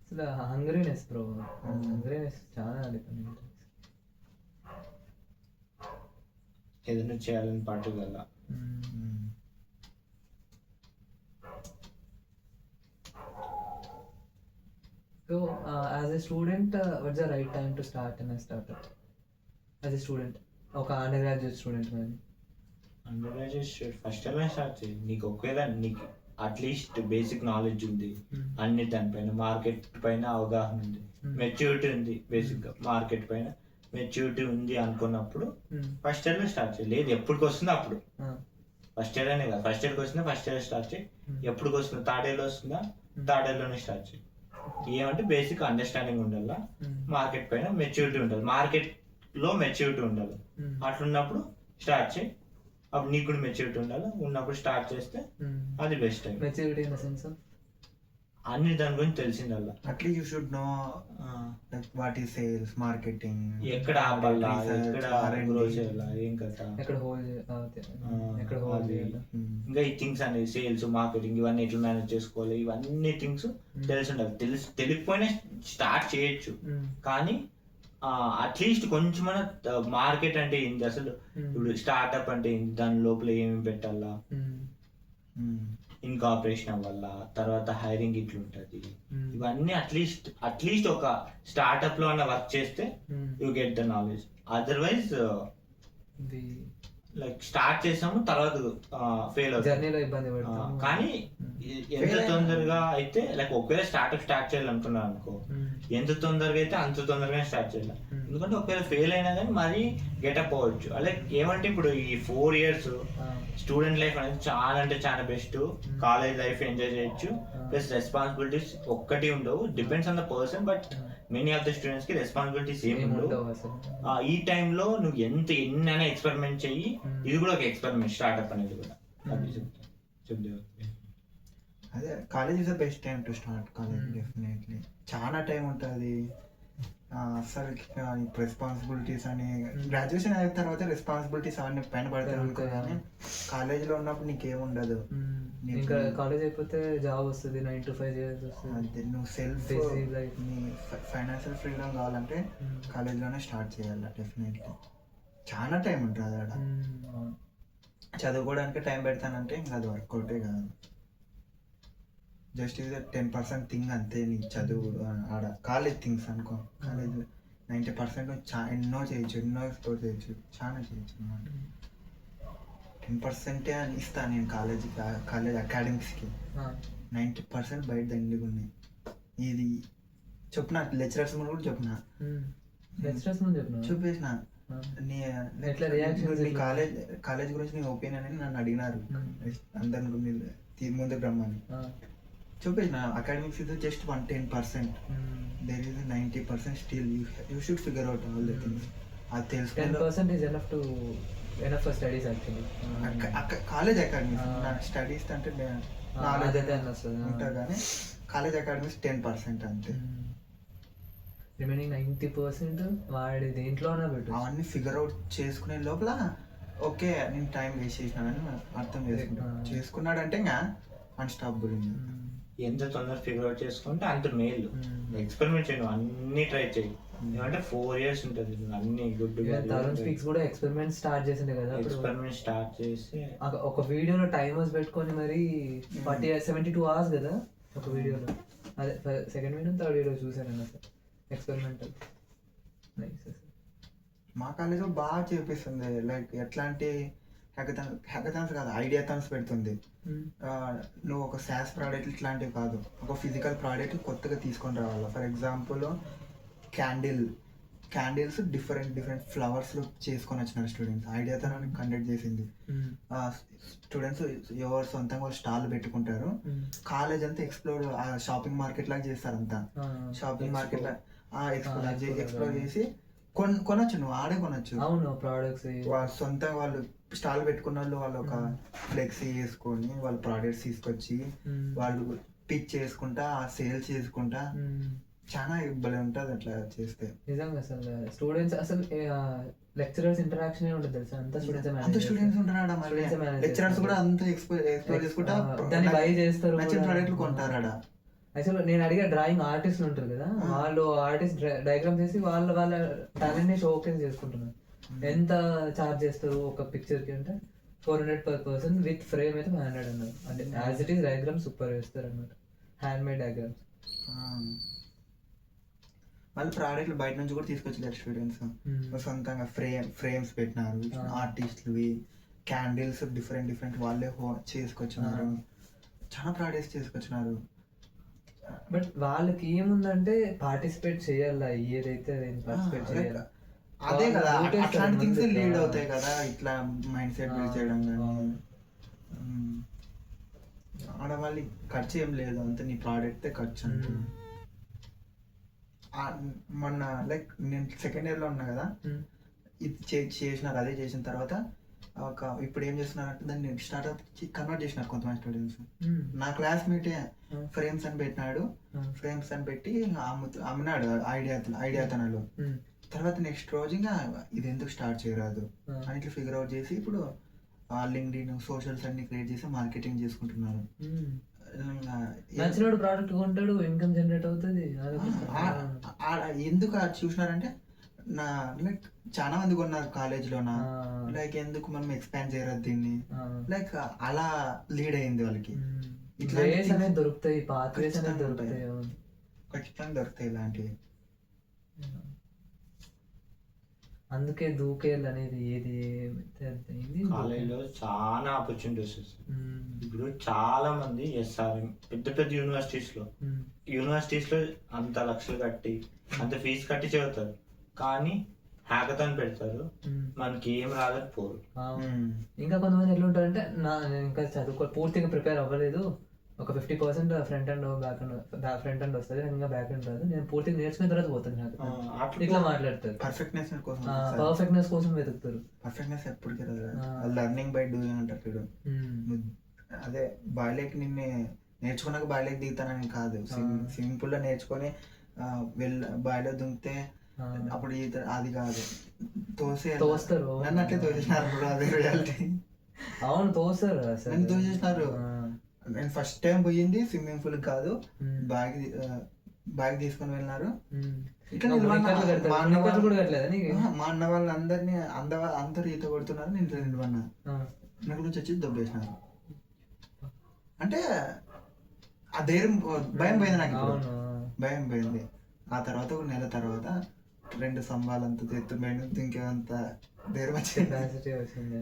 అసలు హంగ్రీనెస్ బ్రో, హంగ్రీనెస్ చాలా డిపెండెంట్. ఏదైనా చేయాలని పట్టుదల. So, as a student, what's the right time to start in a startup? As a student, ఒక అండర్గ్రాడ్యుయేట్ స్టూడెంట్ కానీ ఫస్ట్ టైం స్టార్ట్ చేయి. నీకు ఒకవేళ నీకు అట్లీస్ట్ బేసిక్ నాలెడ్జ్ ఉంది, అన్ని దానిపైన మార్కెట్ పైన అవగాహన ఉంది, మెచ్యూరిటీ ఉంది, బేసిక్ గా మార్కెట్ పైన మెచ్యూరిటీ ఉంది అనుకున్నప్పుడు ఫస్ట్ ఇయర్ లో స్టార్ట్ చేయి. లేదు ఎప్పటికి వస్తుందో అప్పుడు, ఫస్ట్ ఇయర్ అనే కాదు, ఫస్ట్ ఇయర్కి వస్తుందా ఫస్ట్ ఇయర్ స్టార్ట్ చేయి, ఎప్పటికి వస్తుందో థర్డ్ ఇయర్ లో వస్తుందా థర్డ్ ఇయర్ లోనే స్టార్ట్ చేయి. ఏమంటే బేసిక్ అండర్స్టాండింగ్ ఉండాలి, మార్కెట్ పైన మెచ్యూరిటీ ఉండాలి, మార్కెట్ లో మెచ్యూరిటీ ఉండాలి. అట్లున్నప్పుడు స్టార్ట్ చేయి. అప్పుడు నీకు కూడా మెచ్యూరిటీ ఉండాలి, ఉన్నప్పుడు స్టార్ట్ చేస్తే అది best time. Maturity in the sense అన్ని దాని గురించి తెలిసిందల్లా. At least you should know what is sales, marketing, ఎక్కడ ఆపాలా, ఎక్కడ గ్రో చేయాలా, ఏం కదా, ఎక్కడ హోల్డ్ చేయాలి, ఇంకా ఈ థింగ్స్ అనేది సేల్స్, మార్కెటింగ్ ఇవన్నీ ఎట్లా మేనేజ్ చేసుకోవాలి, ఇవన్నీ థింగ్స్ తెలిసి ఉండాలి. తెలియకపోయినా స్టార్ట్ చేయొచ్చు, కానీ అట్లీస్ట్ కొంచెం మార్కెట్ అంటే ఏంటి, అసలు ఇప్పుడు స్టార్ట్అప్ అంటే ఏంటి, దాని లోపల ఏమేమి పెట్టాలా, ఇన్కార్పొరేషన్ అవ్వాలా, తర్వాత హైరింగ్ ఇట్లుంటది, ఇవన్నీ అట్లీస్ట్ ఒక స్టార్ట్అప్ లో అన్న వర్క్ చేస్తే you get the knowledge. Otherwise like start చేసాము తర్వాత ఫెయిల్ అవుతుంది. కానీ ఎంత తొందరగా అయితే లైక్ ఒకవేళ స్టార్ట్ చేయాలనుకున్నాను అనుకో, ఎంత తొందరగా అయితే అంత తొందరగా స్టార్ట్ చేయాలి. ఎందుకంటే ఒకవేళ ఫెయిల్ అయినా కానీ మరీ గెటప్ అవ్వచ్చు. లైక్ ఏమంటే ఇప్పుడు ఈ 4 years స్టూడెంట్ లైఫ్ అనేది చాలా అంటే చాలా బెస్ట్. కాలేజ్ లైఫ్ ఎంజాయ్ చేయొచ్చు, ప్లస్ రెస్పాన్సిబిలిటీస్ ఒక్కటి ఉండవు, depends on the person. But many of the students కి రెస్పాన్సిబిలిటీస్ ఏమి ఉండవు. ఈ టైంలో నువ్వు ఎన్నైనా ఎక్స్పెరిమెంట్ చెయ్యి, ఇది కూడా ఒక ఎక్స్పెరిమెంట్, స్టార్ట్అప్ అనేది కూడా. అదే college is the best time to start college. Definitely చాలా టైం ఉంటుంది. అసలు రెస్పాన్సిబిలిటీస్ అని గ్రాడ్యుయేషన్ అయిన తర్వాత రెస్పాన్సిబిలిటీస్ అవన్నీ పైన పడతాయి అనుకో, కానీ కాలేజీలో ఉన్నప్పుడు నీకేముండదు. ఇంకా కాలేజ్ అయిపోతే జాబ్ వస్తుంది, 9 to 5 చేయాల్సి వస్తుంది. అదే నువ్వు సెల్ఫ్ నీ ఫైనాన్షియల్ ఫ్రీడమ్ కావాలంటే కాలేజ్లోనే స్టార్ట్ చేయాలి డెఫినెట్లీ. చాలా టైం ఉంటుంది ఆడ. చదువుకోవడానికి టైం పెడతానంటే ఇంకా అది వర్కౌటే కాదు. జస్ట్ ఇది 10% థింగ్ అంతే నీ చదువు ఆడ. కాలేజ్ థింగ్స్ అనుకో, కాలేజ్ 90% ఎన్నో చేయొచ్చు, ఎన్నో ఎక్స్ప్లోర్ చేయొచ్చు, చాలా చేయొచ్చు అనమాట. 10% అని ఇస్తాను నేను కాలేజ్ అకాడమిక్స్కి. 90% బయట దండిగా ఉన్నాయి. ఇది చెప్పిన లెక్చరర్స్ ముందు కూడా చెప్పిన, చూపేసిన నీ కాలేజ్ గురించి నీ ఒపీనియన్ అని నన్ను అడిగినారు అందరి ముందు రమ్మని. చూపేసిన అకాడమిక్స్ ఇది జస్ట్ 10%. There is 90% still you should figure out all the things. అది తెలుసుకో. కాలేజ్ అకాడమిక్స్ స్టడీస్ అంటే ఉంటారు, కానీ కాలేజ్ అకాడమిక్స్ 10% అంతే. రిమైనింగ్ 90% వాడి దేంట్లోనే పెట్టు. అవన్నీ ఫిగర్ అవుట్ చేసుకునే లోపల ఓకే నేను టైం వేస్ట్ చేసినానని అర్థం చేసుకున్నాడంటే ఇంకా అన్స్టాపబుల్. ఎంత తొందరగా ఫిగర్ అవుట్ చేసుకుంటే అంత మేలు. ఎక్స్పెరిమెంట్ చేయండి, అన్ని ట్రై చేయి. ఏమంటే 4 years ఉంటుంది అన్ని గుడ్. తరుణ్ స్పీక్స్ కూడా ఎక్స్పెరిమెంట్ స్టార్ట్ చేసిండే కదా. ఎక్స్పెరిమెంట్ స్టార్ట్ చేసి ఒక వీడియోలో టైమర్స్ పెట్టుకొని మరి 72 hours కదా ఒక వీడియోలో. అదే సెకండ్ వీడియో థర్డ్ వీడియో చూసాను అసలు ఎక్స్పెరిమెంటల్. మా కాలేజ్లో బాగా చేపిస్తుంది. లైక్ ఎట్లాంటి హ్యాకథాన్స్ కాదు, ఐడియాథాన్స్ పెడుతుంది. నువ్వు ఒక SaaS ప్రోడక్ట్ ఇట్లాంటివి కాదు, ఒక ఫిజికల్ ప్రోడక్ట్ కొత్తగా తీసుకొని రావాలి. ఫర్ ఎగ్జాంపుల్ క్యాండిల్స్ డిఫరెంట్ ఫ్లవర్స్లో చేసుకొని వచ్చినారు స్టూడెంట్స్. ఐడియాథాన్ కండక్ట్ చేసింది. స్టూడెంట్స్ ఎవరు సొంతంగా వాళ్ళు స్టాల్ పెట్టుకుంటారు. కాలేజ్ అంతా ఎక్స్ప్లోర్ షాపింగ్ మార్కెట్ లాగా చేస్తారు. అంతా షాపింగ్ మార్కెట్ లాగా ఎక్స్ప్లోర్ చేసి కొనొచ్చు, నువ్వు ఆడే కొనొచ్చు. అవును, ప్రోడక్ట్స్ సొంతంగా వాళ్ళు స్టాల్ పెట్టుకున్న వాళ్ళు ఒక ఫ్లెక్సీ వేసుకొని వాళ్ళ ప్రోడక్ట్స్ తీసుకొచ్చి వాళ్ళు పిచ్ చేసుకుంటా సేల్స్ చేసుకుంటా చాలా ఇబ్బంది ఉంటుంది అట్లా చేస్తే. నిజంగా అసలు స్టూడెంట్స్ అసలు లెక్చరర్స్ ఇంటరాక్షన్ ఉంటుంది తెలుసా. అంత స్టూడెంట్స్ ఉంటున్నాడా, లెక్చరర్స్ కూడా అంత ఎక్స్ప్లోర్ చేసుకుంటా దాన్ని బై చేస్తారు, నచ్చిన ప్రోడక్ట్లు కొంటారాడ. యాక్చువల్ నేను అడిగే డ్రాయింగ్ ఆర్టిస్ట్లు ఉంటారు కదా, వాళ్ళు ఆర్టిస్ట్ డయాగ్రామ్ చేసి వాళ్ళ టాలెంట్ ని షోకేస్ చేసుకుంటున్నారు. ఎంత చార్జ్ చేస్తారు ఒక పిక్చర్ కి అంటే 400 per person విత్ ఫ్రేమ్ అయితే 500 అన్నారు. అంటే as it is diagram super వేస్తారు అనమాట, హ్యాండ్ మేడ్ డయాగ్రామ్స్. మళ్ళీ ప్రోడక్ట్లు బయట నుంచి కూడా తీసుకొచ్చలేరు స్టూడెంట్స్. సొంతంగా ఫ్రేమ్స్ పెట్టినారు ఆర్టిస్టులు, క్యాండిల్స్ డిఫరెంట్ వాళ్ళే చేసుకొచ్చినారు. చాలా ప్రోడక్ట్స్ చేసుకొచ్చినారు. బట్ వాళ్ళకి ఏముందంటే పార్టిసిపేట్ చేయాలా, ఏదైతే పార్టిసిపేట్ చేయాలి. అదే కదా, అట్లాంటి థింగ్స్ లీడ్ అవుతాయి కదా ఇట్లా మైండ్ సెట్ బిల్డ్ చేయడం. కానీ ఆడ మళ్ళీ ఖర్చు ఏం లేదు, అంత నీ ప్రోడక్టే ఖర్చు అంతే. మొన్న లైక్ నేను సెకండ్ ఇయర్లో ఉన్నా కదా, ఇది చేసినారు. అదే చేసిన తర్వాత ఇప్పుడు ఏం చేస్తున్నారంటే దాన్ని స్టార్ట్అప్ కన్వర్ట్ చేసినారు కొంతమంది స్టూడెంట్స్. నా క్లాస్మేటే ఫ్రేమ్స్ అని పెట్టినాడు, ఫ్రేమ్స్ అని పెట్టి అమ్మినాడు ఐడియాతనలో. తర్వాత నెక్స్ట్ రోజు ఇంకా ఇది ఎందుకు స్టార్ట్ చేయరాదు అని ఇట్లా ఫిగర్ అవుట్ చేసి ఇప్పుడు లింక్డ్ఇన్ సోషల్స్ అన్ని క్రియేట్ చేసి మార్కెటింగ్ చేసుకుంటున్నారు. నచ్చినోడు ప్రోడక్ట్ కొంటాడు, ఇన్కమ్ జనరేట్ అవుతుంది. ఎందుకు చూసినారంటే నా లైక్ చాలా మంది కొన్నారు కాలేజ్లోనా, లైక్ ఎందుకు మనం ఎక్స్పాండ్ చేయరాదు దీన్ని, లైక్ అలా లీడ్ అయింది వాళ్ళకి. ఇట్లా దొరుకుతాయి, ఖచ్చితంగా దొరుకుతాయి ఇలాంటివి. అందుకే దూకేల్ అనేది ఏది కాలేజ్లో చాలా ఆపర్చునిటీస్. ఇప్పుడు చాలా మంది SRM పెద్ద యూనివర్సిటీస్ లో అంత లక్షలు కట్టి అంత ఫీజు కట్టి చదువుతారు, కానీ హ్యాకథాన్ పెడతారు, మనకి ఏం రాదని పోరు. ఇంకా కొంతమంది ఎట్లా ఉంటారంటే ఇంకా పూర్తిగా ప్రిపేర్ అవ్వలేదు, ఒక 50% ఫ్రంట్ అండ్ ఫ్రంట్ అండ్ వస్తుంది, ఇంకా బ్యాక్ అండ్ రాదు, నేను పూర్తిగా నేర్చుకున్న తర్వాత పోతాను. ఇట్లా మాట్లాడతారు, పర్ఫెక్ట్నెస్ కోసం వెతుకుతారు. పర్ఫెక్ట్నెస్ ఎప్పటికీ రాదు, లెర్నింగ్ బై డూయింగ్ అంటారు. అదే బాయిలెక్ నిన్ను నేర్చుకున్నాక బాయిలెక్ దిగుతానని కాదు, సింపుల్ గా నేర్చుకొని బాయిలో దుంకితే అప్పుడు అది కాదు తోస్తారు. నన్ను అట్లే తోసేసినారు బ్రో, అదే రియాలిటీ. అవును తోస్తారు అసలు. నన్ను తోసేసినారు. నేను ఫస్ట్ టైం పోయింది స్విమ్మింగ్ పూల్ కాదు, బ్యాగ్ తీసుకొని వెళ్ళినారు. ఇట్లా మా అన్న వాళ్ళందరినీ అందరు ఈత కొడుతున్నారు, నేను నిలబడినా. నాకు నుంచి వచ్చి దొబ్బేసినారు. అంటే ఆ ధైర్యం, భయం పోయింది నాకు ఇప్పుడు. భయం పోయింది. ఆ తర్వాత ఒక నెల తర్వాత 2 స్తంభాలంత ఎత్తు పైన దుంకేంత ధైర్యం వచ్చింది.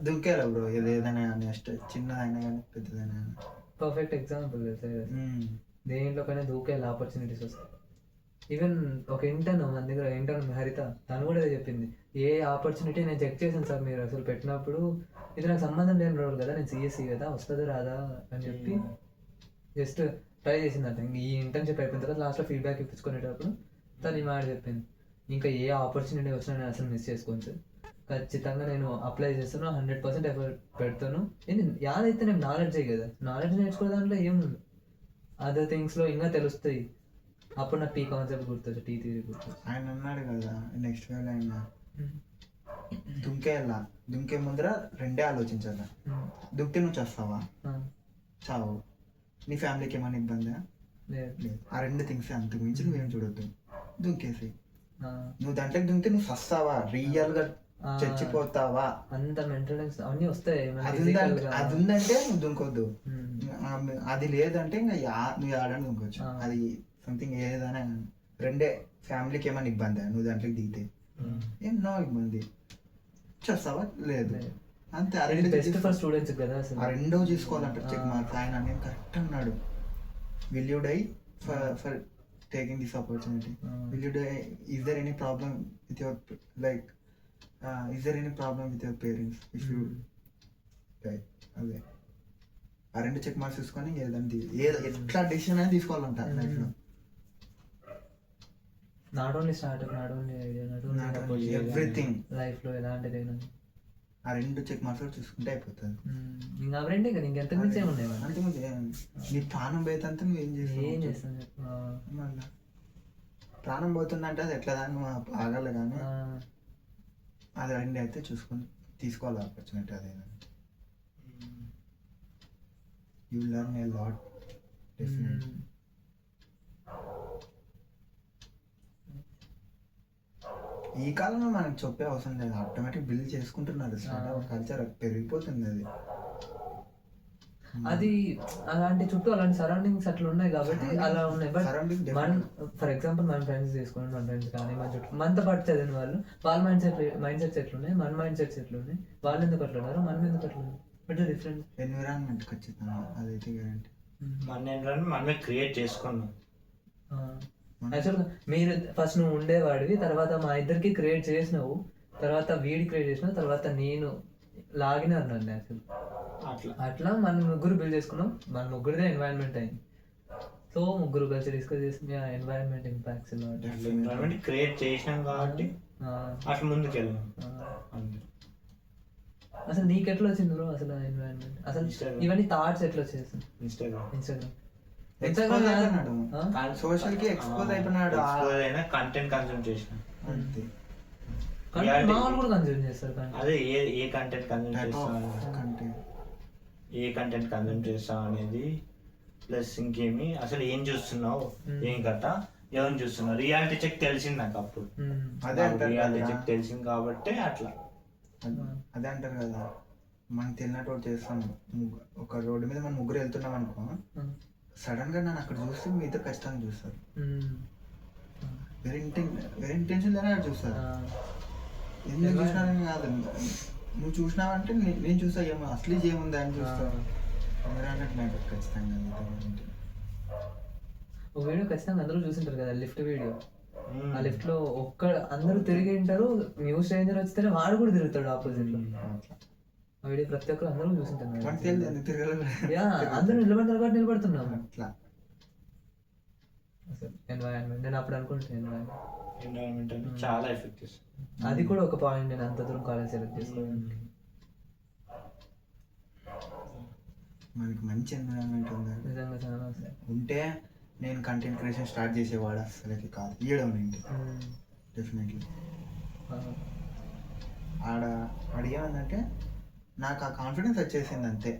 దుంకేలా బ్రో, ఏదైనా కానీ అಷ್ಟೇ, చిన్నదైనా కానీ పెద్దదైనా కానీ. పర్ఫెక్ట్ ఎగ్జాంపుల్ దేంట్లోకైనా దూకేలా ఆపర్చునిటీస్ వస్తాయి. ఈవెన్ ఒక ఇంటర్న్ మన దగ్గర ఇంటర్న్ హరిత, తను కూడా చెప్పింది, ఏ ఆపర్చునిటీ నేను చెక్ చేశాను సార్ మీరు అసలు పెట్టినప్పుడు, ఇది నాకు సంబంధం లేని రోల్ కదా, నేను సిఎస్సి కదా, వస్తుందో రాదా అని చెప్పి జస్ట్ ట్రై చేసిందంట. ఇంక ఈ ఇంటర్న్షిప్ అయిపోయిన తర్వాత లాస్ట్లో ఫీడ్బ్యాక్ ఇప్పించుకునేటప్పుడు తను ఈ మాట చెప్పింది, ఇంకా ఏ ఆపర్చునిటీ వచ్చినా నేను అసలు మిస్ చేసుకోను సార్, ఖచ్చితంగా నేను అప్లై చేస్తాను, 100% ఎఫర్ట్ పెడతాను. యాదైతే నేను నాలెడ్జే కదా, నాలెడ్జ్ నేర్చుకునే దాంట్లో ఏముంది, అదర్ థింగ్స్లో ఇంకా తెలుస్తాయి. అప్పుడు నాకు టీ కాన్సెప్ట్ గుర్తొచ్చు, టీ థియరీ గుర్తొచ్చు. ఆయన అన్నాడు కదా నెక్స్ట్ వేళ ఆయన దుంకే ముందర 2 ఆలోచించాలా. దుంకితే నువ్వు చేస్తావా, చావు, నీ ఫ్యామిలీకి ఏమైనా ఇబ్బందా, లేదు. ఆ 2 థింగ్స్, అంతకు మించి నువ్వేం చూడొద్దు. దుంకేసి నువ్వు దాంట్లోకి దుంకితే నువ్వు సస్తావా, రియల్ గా చచ్చిపోతావా, అంత మెంటల్ అన్నీ వస్తాయి. అది ఉందంటే నువ్వు దుంకొద్దు, అది లేదంటే ఇంకా నువ్వు ఆడని దుంకొచ్చు. అది సంథింగ్ ఏదైనా 2 ఫ్యామిలీకి ఏమైనా ఇబ్బంది, నువ్వు దాంట్లోకి దిగితే ఏం నో ఇబ్బంది, చేస్తావా లేదు, అంతే. ఆ 2 స్టూడెంట్స్ కదా, ఆ 2 చూసుకోవాలంటారు చెక్ మార్క్స్. ఆయన నేను కరెక్ట్ అన్నాడు, will you die for taking this opportunity, will you die, is there any problem with your like, is there any problem with your parents if you die. అదే ఆ 2 check marks తీసుకొని ఎట్లా decision అనేది తీసుకోవాలంట లైఫ్లో. Not only startup, not only idea, not only everything లైఫ్లో ఎలాంటిదైనా ఆ 2 check marks చూసుకుంటే అయిపోతుంది. ఇంకా రెండే కదా, ఇంకెంత మించి ఏమున్నాయి. అంతకుముందు నీ ప్రాణం పోయేంత నువ్వు ఏం చేస్తాను చెప్పు, మళ్ళా ప్రాణం పోతుందంటే అది ఎట్లా దాన్ని ఆగాలి, కానీ అది 2 అయితే చూసుకొని తీసుకోవాలి ఆపర్చునిటీ. అదేనా you learn a lot definitely. ఈ కాలంలో మనకు చెప్పే అవసరం లేదు, ఆటోమేటిక్ బిల్డ్ చేసుకుంటున్నారు. స్టార్ట్అప్ కల్చర్ పెరిగిపోతుంది. అది అలాంటి చుట్టూ అలాంటి సరౌండింగ్స్ అట్లా ఉన్నాయి కాబట్టి అలా ఉన్నాయి. బట్ మనం ఫర్ ఎగ్జాంపుల్ మన ఫ్రెండ్స్ తీసుకోండి, మన ఫ్రెండ్స్ కానీ మన చుట్టూ మనతో పాటు చదివిన వాళ్ళు, వాళ్ళ మైండ్ సెట్స్ ఎట్లున్నాయి, మన మైండ్ సెట్స్ ఎట్లున్నాయి, వాళ్ళు ఎందుకు అట్లా ఉన్నారు, మనం ఎందుకు అట్లా ఉన్నాం, బట్ డిఫరెంట్ ఎన్విరాన్మెంట్ ఖచ్చితంగా అదైతే గ్యారంటీ. మన ఎన్విరాన్మెంట్ మనమే క్రియేట్ చేసుకున్నాం. యాక్చువల్గా మీరు ఫస్ట్ నువ్వు ఉండేవాడివి, తర్వాత మా ఇద్దరికి క్రియేట్ చేసినావు, తర్వాత వీడి క్రియేట్ చేసినావు, తర్వాత నేను లాగినారు నన్ను. యాక్చువల్ అట్లా మనం ముగ్గురు బిల్డ్ చేసుకున్నాం, మన ముగ్గురిదే ఎన్వైరన్మెంట్ అయింది. సో ముగ్గురు కలిసి డిస్కస్ చేసి ఎన్వైరన్మెంట్ ఇంపాక్ట్స్ ఎన్వైరన్మెంట్ క్రియేట్ చేసినాం కాబట్టి అట్లా ముందుకు వెళ్ళాం. అసలు నీకు ఎట్లా వచ్చింది బ్రో అసలు ఎన్వైరన్మెంట్, అసలు ఇవన్నీ థాట్స్ ఎట్లా వచ్చేసి? ఇన్స్టాగ్రామ్ సోషల్ కి ఎక్స్పోజ్ అయిపోయినాడు, కంటెంట్ కన్స్యూమ్ చేసిన అంతే. కూడా కన్స్యూమ్ చేస్తారు. అదే ఏ కంటెంట్ కన్స్యూమ్ చేస్తాం, ఏ కంటెంట్ కన్స్యూమ్ చేస్తాం అనేది, ప్లస్ ఇంకేమి అసలు ఏం చూస్తున్నావు, ఏం కథ, ఎవరిని చూస్తున్నావు, రియాలిటీ చెక్ తెలిసింది నాకు అప్పుడు. అదే రియాలిటీ చెక్ తెలిసింది కాబట్టి అట్లా. అదే అంటారు కదా, మనకు తెలియనట్టు చేస్తాం. ఒక రోడ్డు మీద మనం ముగ్గురు వెళ్తున్నాం అనుకో, సడన్ గా నన్ను అక్కడ చూస్తే మీ ఇద్దరు ఖచ్చితంగా చూస్తారు. వెరీ ఇంటెన్షన్ లేని చూస్తారు. ఎందుకు చూసినారని కాదు, నువ్వు చూసినావంటే నేను చూసా, ఏమో అసలు ఏముంది అని చూస్తాను. ఖచ్చితంగా ఒక వీడియో ఖచ్చితంగా అందరూ చూసింటారు కదా, లిఫ్ట్ వీడియో. ఆ లిఫ్ట్ లో అందరూ తిరిగి ఉంటారు, న్యూ స్ట్రేంజర్ వస్తేనే వాడు కూడా తిరుగుతాడు ఆపోజిట్ లో. ఆ వీడియో ప్రతి ఒక్కరు అందరూ చూసింటారు. అందరూ నిలబడతారు కాబట్టి నిలబడుతున్నాము. ఎన్వైరన్మెంట్ నేను అప్పుడు అనుకుంటున్నాను, ఎన్వైరన్మెంట్ అంటే చాలా ఎఫెక్ట్. అది కూడా ఒక పాయింట్, నేను అంత దూరం కాలేజ్ సెలెక్ట్ చేసుకోవడానికి. మనకి మంచి ఎన్విరాన్మెంట్ ఉందా నిజంగా చాలా ఉంటే నేను కంటెంట్ క్రియేషన్ స్టార్ట్ చేసేవాడు అసలుకి కాదు, ఈడవనండి డెఫినెట్లీ. ఏమందంటే నాకు ఆ కాన్ఫిడెన్స్ వచ్చేసింది అంతే.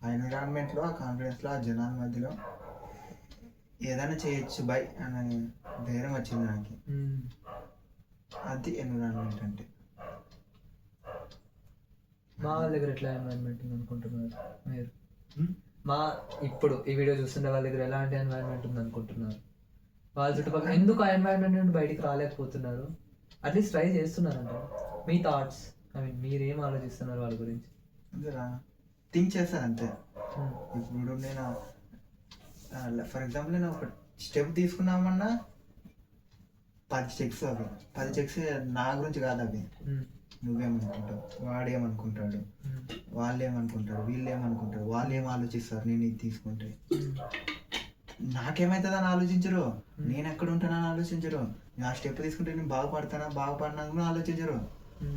ఆ ఎన్విరాన్మెంట్లో, ఆ కాన్ఫిడెన్స్లో, ఆ జనాల మధ్యలో ఏదైనా చేయొచ్చు బై అని ధైర్యం వచ్చింది నాకు. అది ఎన్విరాన్మెంట్ అంటే. మా వాళ్ళ దగ్గర ఎట్లా ఎన్వైరన్మెంట్ ఉంది అనుకుంటున్నారు మీరు? మా ఇప్పుడు ఈ వీడియో చూస్తుండే వాళ్ళ దగ్గర ఎలాంటి ఎన్వైరన్మెంట్ ఉంది అనుకుంటున్నారు? వాళ్ళ చుట్టుపక్కల ఎందుకు ఆ ఎన్వైరన్మెంట్ నుండి బయటికి రాలేకపోతున్నారు? అట్లీస్ట్ ట్రై చేస్తున్నారంట. మీ థాట్స్, ఐ మీన్ మీరేం ఆలోచిస్తున్నారు వాళ్ళ గురించి? థింక్ చేస్తాను అంతే. ఇప్పుడు నేను ఫర్ ఎగ్జాంపుల్ నేను ఒక స్టెప్ తీసుకున్నామన్నా 10 స్టెప్స్, అవి 10 స్టెప్స్ నా గురించి కాదు. అవి నువ్వేమనుకుంటావు, వాడేమనుకుంటాడు, వాళ్ళు ఏమనుకుంటారు, వీళ్ళు ఏమనుకుంటారు, వాళ్ళు ఏం ఆలోచిస్తారు నేను ఇది తీసుకుంటే. నాకేమవుతుంది అని ఆలోచించరు, నేను ఎక్కడ ఉంటానని ఆలోచించరు. నేను ఆ స్టెప్ తీసుకుంటే నేను బాగుపడినా కూడా ఆలోచించరు.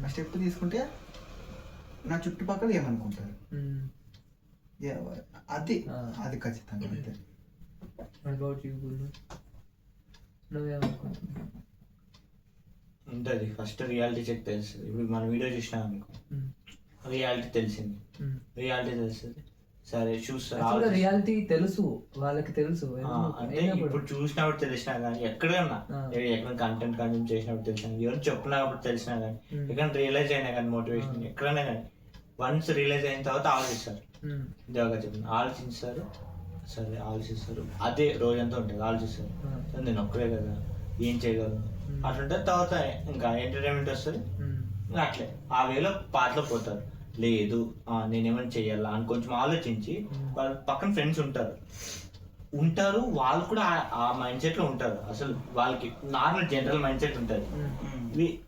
ఆ స్టెప్ తీసుకుంటే నా చుట్టుపక్కల ఏమనుకుంటారు, అది అది ఖచ్చితంగా అంతే. ఉంటుంది ఫస్ట్ రియాలిటీ చెక్ తెలుస్తుంది. ఇప్పుడు మన వీడియో చూసినా అనుకో, రియాలిటీ తెలిసింది, రియాలిటీ తెలుస్తుంది, సరే చూస్తారు. రియాలిటీ తెలుసు, వాళ్ళకి తెలుసు. అంటే ఇప్పుడు చూసినప్పుడు తెలిసినా కానీ, ఎక్కడన్నా కంటెంట్ కన్జ్యూమ్ చేసినప్పుడు తెలిసినా, ఎవరు చెప్పినప్పుడు తెలిసినా కానీ, ఎక్కడ రియలైజ్ అయినా కానీ, మోటివేషన్ ఎక్కడైనా కానీ, వన్స్ రియలైజ్ అయిన తర్వాత ఆలోచిస్తారు. ఇదిగా చెప్పిన ఆలోచిస్తారు, సరే ఆలోచిస్తారు, అదే రోజంతా ఉంటుంది ఆలోచిస్తారు. నేను ఒక్కడే కదా, ఏం చేయగలను అట్లుంటే తర్వాత ఇంకా ఎంటర్టైన్మెంట్ వస్తుంది. అట్లే ఆ వేలో పాటలో పోతారు. లేదు నేనేమైనా చెయ్యాలా అని కొంచెం ఆలోచించి, వాళ్ళ పక్కన ఫ్రెండ్స్ ఉంటారు, వాళ్ళు కూడా ఆ మైండ్ సెట్ లో ఉంటారు. అసలు వాళ్ళకి నార్మల్ జనరల్ మైండ్ సెట్ ఉంటుంది.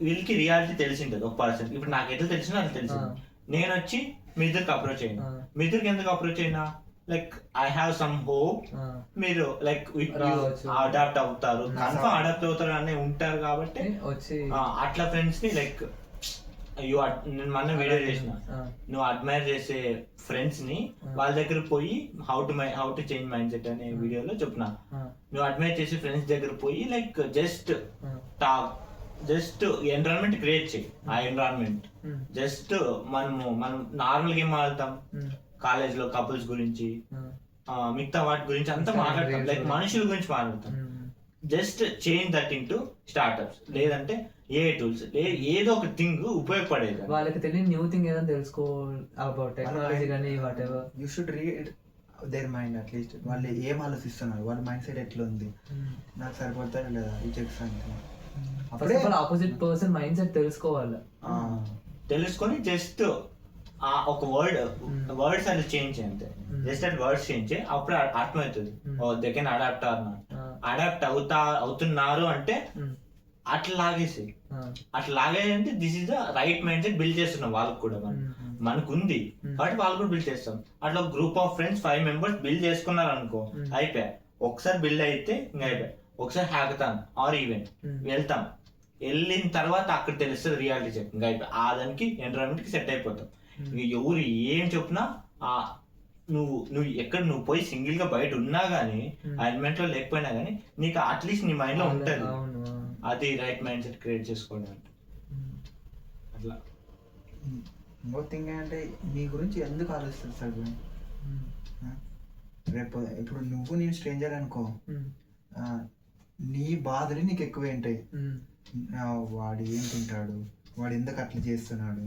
వీళ్ళకి రియాలిటీ తెలిసి ఉంటుంది ఒక పర్సన్. ఇప్పుడు నాకు ఎట్లా తెలిసినా అది తెలిసింది. నేను వచ్చి మీ ఇద్దరికి అప్రోచ్ అయినా, మీ ఇద్దరికి ఎందుకు అప్రోచ్ అయినా, like I have some hope మీరు లైక్ అడాప్ట్ అవుతారు, కన్ఫర్మ్ అడాప్ట్ అవుతారు అని ఉంటారు కాబట్టి అట్లా ఫ్రెండ్స్ ని లైక్ నేను మొన్న వీడియో చేసిన, నువ్వు అడ్మైర్ చేసే ఫ్రెండ్స్ ని వాళ్ళ దగ్గర పోయి how to change mind set అనే వీడియోలో చెప్పిన. నువ్వు అడ్మైర్ చేసే ఫ్రెండ్స్ దగ్గర పోయి like just talk, just environment create చేయి. ఆ ఎన్విరాన్మెంట్ జస్ట్ మనం నార్మల్ గా ఏం ఆడతాం, కాలేజ్ లో కపుల్స్ గురించి, మిగతా వాటి గురించి అంతా మాట్లాడతాం, లైక్ మనుషుల గురించి మాట్లాడతాం. Just change that in to startups, లేదంటే ఏ టూల్స్, ఏదో ఒక థింగ్ ఉపయోగపడేది. వాళ్ళకి తెలియని న్యూ థింగ్ ఏదైనా తెలుసుకో అబౌట్ టెక్నాలజీ కానీ what ever. You should read their mind at least. వాళ్ళు ఏం ఆలోచిస్తున్నారు, వాళ్ళ మైండ్ సెట్ ఎట్లా ఉంది, నాకు సరిపోతారా లేదా ఈ చెక్స్ అంటే. First of all opposite person mind set తెలుసుకోవాలి. తెలుసుకొని జస్ట్ ఒక వర్డ్స్ అట్లా చేంజ్ అంతే. జస్ట్ అట్ వర్డ్స్ చేంజ్ అప్పుడు అర్థమవుతుంది దే కెన్ అడాప్ట్ అవుతున్నారు అంటే. అట్లా లాగేసి అంటే this is the right mind set build చేస్తున్నాం వాళ్ళకి కూడా. మనకు ఉంది కాబట్టి వాళ్ళు కూడా బిల్డ్ చేస్తాం. అట్లా group of friends 5 members build చేసుకున్నారు అనుకో, అయిపోయా. ఒకసారి బిల్డ్ అయితే ఇంకా అయిపోయా. ఒకసారి హ్యాకథాన్ ఆర్ ఈవెంట్ వెళ్తాం, వెళ్ళిన తర్వాత అక్కడ తెలుస్తుంది రియాలిటీ చెక్, ఇంకా అయిపోయి ఆ దానికి ఎన్విరాన్మెంట్ కి సెట్ అయిపోతాం. ఎవరు ఏం చెప్పినా నువ్వు ఎక్కడ నువ్వు పోయి సింగిల్ గా బయట ఉన్నా గానీ, ఆ ఎలిమెంట్ లో లేకపోయినా గానీ, నీకు అట్లీస్ట్ నీ మైండ్ లో ఉంటుంది. అది రైట్ మైండ్ సెట్ క్రియేట్ చేసుకోవడం అంటే. అట్లా ఇంకో థింగ్ అంటే నీ గురించి ఎందుకు ఆలోచిస్తుంది సార్? రేపు ఇప్పుడు నువ్వు నేను స్ట్రేంజర్ అనుకో, నీ బాధలు నీకు ఎక్కువ ఉంటాయి. వాడు ఏం తింటాడు, వాడు ఎందుకు అట్లా చేస్తున్నాడు,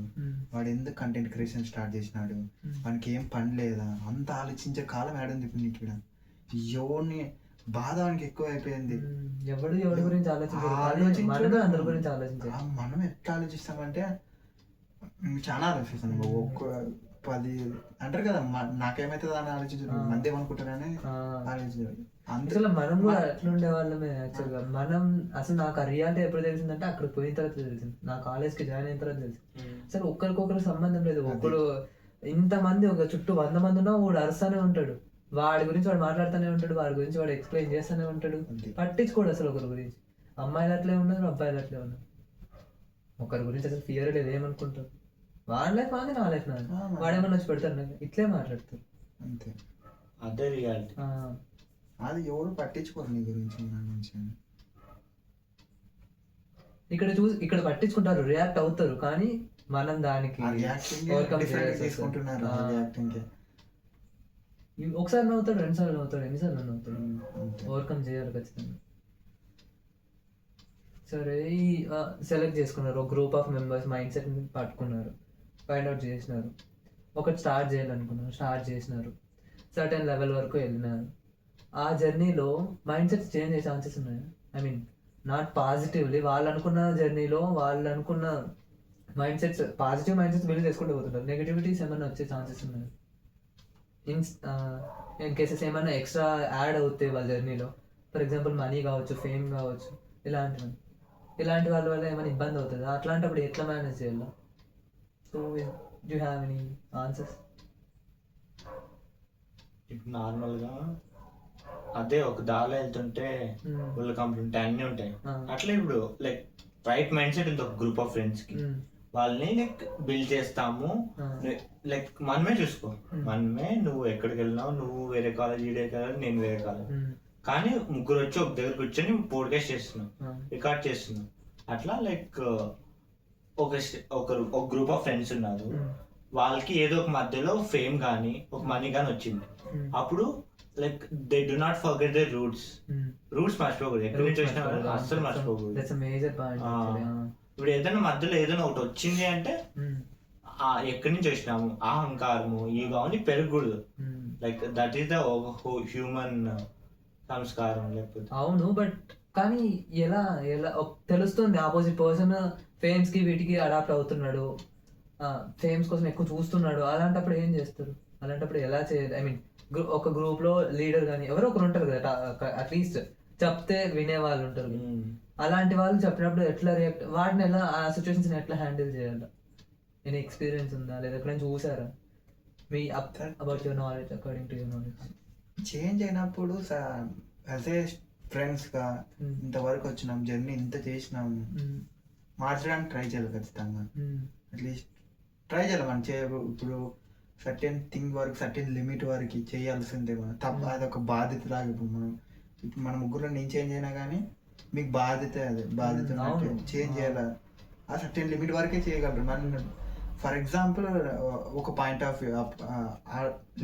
వాడు ఎందుకు కంటెంట్ క్రియేషన్ స్టార్ట్ చేసినాడు, వానికి ఏం పని లేదా, అంత ఆలోచించే కాలం ఏడుంది ఇప్పుడు నీకు. ఇక్కడ ఎవరిని బాధ వానికి ఎక్కువ అయిపోయింది. ఎవరి గురించి మనం ఎట్లా ఆలోచిస్తామంటే చాలా ఆలోచిస్తాం. ఒక్క 10 అంటారు కదా, నాకేమైతుంది అని ఆలోచించారు, మంది ఏమనుకుంటారని ఆలోచించారు. అందులో మనం కూడా అట్లా ఉండే వాళ్ళమే యాక్చువల్ గా. మనం అసలు నాకు ఆ రియాలిటీ ఎప్పుడు తెలిసిందంటే అక్కడ పోయిన తర్వాత తెలిసింది. నా కాలేజ్ కి జాయిన్ అయిన తర్వాత తెలిసింది. అసలు ఒకరికొకరు సంబంధం లేదు. ఒకడు ఇంతమంది ఒక చుట్టూ 100 మంది ఉన్నా వాడు అరుస్తానే ఉంటాడు, వాడి గురించి వాడు మాట్లాడుతూనే ఉంటాడు, వాడి గురించి వాడు ఎక్స్ప్లెయిన్ చేస్తూనే ఉంటాడు, పట్టించుకోడు అసలు ఒకరి గురించి. అమ్మాయిలు అట్లే ఉన్నారు, అబ్బాయిలు అట్లే ఉన్నారు. ఒకరి గురించి అసలు ఫియర్ లేదు, ఏమనుకుంటారు వాళ్ళ లైఫ్ నాది, నా లైఫ్ నాది, వాడేమన్నా వచ్చి పెడతారు నాకు ఇట్లే మాట్లాడతారు అంతే. అదే రియాలిటీ. అది ఎవరు పట్టించుకోరు నీ గురించి నా గురించి. ఇక్కడ పట్టించుకుంటారు, రియాక్ట్ అవుతారు, కానీ మనం దానికి overcome చేయాల్సి తీసుకుంటున్నారు వస్తుంది. ఒకసారి నవ్వుతాడు, రెండుసార్లు నవ్వుతాడు, ఎన్నిసార్లు నవ్వుతాడు, ఓవర్కమ్ చేయాలి ఖచ్చితంగా. సరే, ఈ సెలెక్ట్ చేసుకున్నారు, ఒక గ్రూప్ ఆఫ్ మెంబర్స్ మైండ్ సెట్ని పట్టుకున్నారు, ఫైండ్ అవుట్ చేసినారు, ఒకటి స్టార్ట్ చేయాలనుకున్నారు, స్టార్ట్ చేసినారు, సర్టెన్ లెవెల్ వరకు వెళ్ళినారు. ఆ జర్నీలో మైండ్ సెట్స్ చేంజ్ అయ్యే ఛాన్సెస్ ఉన్నాయి. ఐ మీన్ నాట్ పాజిటివ్లీ, వాళ్ళు అనుకున్న జర్నీలో వాళ్ళు అనుకున్న mind sets, positive mind sets build చేసుకుంటూ పోతుంటారు, నెగిటివిటీస్ ఏమైనా వచ్చే ఛాన్సెస్ ఉన్నాయి. ఇన్ కేసెస్ ఏమైనా ఎక్స్ట్రా యాడ్ అవుతాయి వాళ్ళ జర్నీలో, ఫర్ ఎగ్జాంపుల్ మనీ కావచ్చు, ఫేమ్ కావచ్చు, ఇలాంటి వాళ్ళ వల్ల ఏమైనా ఇబ్బంది అవుతుంది. అట్లాంటప్పుడు ఎట్లా మేనేజ్ చేయాలి? So you have any answers? ఇప్పుడు నార్మల్గా అదే ఒక దారిలో వెళ్తుంటే వాళ్ళ కంపెనీ ఉంటాయి, అన్నీ ఉంటాయి. అట్లా ఇప్పుడు లైక్ రైట్ మైండ్ సెట్ ఉంది ఒక గ్రూప్ ఆఫ్ ఫ్రెండ్స్కి, వాళ్ళని లైక్ బిల్డ్ చేస్తాము. లైక్ మనమే చూసుకో, మనమే, నువ్వు ఎక్కడికి వెళ్ళినావు, నువ్వు వేరే కాలేజ్, ఈడే కాలేజ్, నేను వేరే కాలేజ్, కానీ ముగ్గురు వచ్చి ఒక దగ్గర కూర్చొని పోడ్కాస్ట్ చేస్తున్నాం, రికార్డ్ చేస్తున్నాం. అట్లా లైక్ ఒక గ్రూప్ ఆఫ్ ఫ్రెండ్స్ ఉన్నారు, వాళ్ళకి ఏదో ఒక మధ్యలో ఫేమ్ కానీ ఒక మనీ కానీ వచ్చింది. అప్పుడు like they do not forget they roots మర్చిపోకూడదు, ఎక్కడి నుంచి వచ్చినా అస్సలు మర్చిపోకూడదు. ఇప్పుడు ఏదైనా మధ్యలో ఏదైనా ఒకటి వచ్చింది అంటే ఎక్కడి నుంచి వచ్చినాము, అహంకారము, ఈగో అని పెరగకూడదు. Like that is the human సంస్కారం. లేకపోతే అవును, బట్ కానీ ఎలా ఎలా తెలుస్తుంది ఆపోజిట్ పర్సన్ ఫేమ్స్ కి వీటికి అడాప్ట్ అవుతున్నాడు, ఫేమ్స్ కోసం ఎక్కువ చూస్తున్నాడు, అలాంటప్పుడు ఏం చేస్తారు? అలాంటప్పుడు ఎలా చేయాలి? ఐ మీన్ ఒక గ్రూప్ లో లీడర్ కానీ ఎవరో ఒకరు ఉంటారు కదా, అట్లీస్ట్ చెప్తే వినే వాళ్ళు ఉంటారు. అలాంటి వాళ్ళు చెప్పినప్పుడు ఎట్లా రియాక్ట్, వాటిని ఎలా, ఆ సిచ్యువేషన్స్ ఎట్లా హ్యాండిల్ చేయాలి? నేను ఎక్స్పీరియన్స్ ఉందా లేదా ఎక్కడైనా చూసారా? Me about your knowledge, according to your knowledge. Change అయినప్పుడు యాజ్ ఏ ఫ్రెండ్స్గా ఇంతవరకు వచ్చినాం, జర్నీ ఇంత చేసినాము, మార్చడానికి ట్రై చేయాలి ఖచ్చితంగా. అట్లీస్ట్ ట్రై చేయాలి మనం ఇప్పుడు సర్టెన్ థింగ్ వరకు, సర్టెన్ లిమిట్ వరకు చేయాల్సిందే మనం. తప్ప అదొక బాధ్యత లాగా. ఇప్పుడు మన ముగ్గురులో నేను చేంజ్ అయినా కానీ మీకు బాధ్యత, అదే బాధ్యత చేంజ్ చేయాలి. ఆ సర్టెన్ లిమిట్ వరకే చేయగలరు. మన ఫర్ ఎగ్జాంపుల్ ఒక పాయింట్ ఆఫ్ వ్యూ, ఆ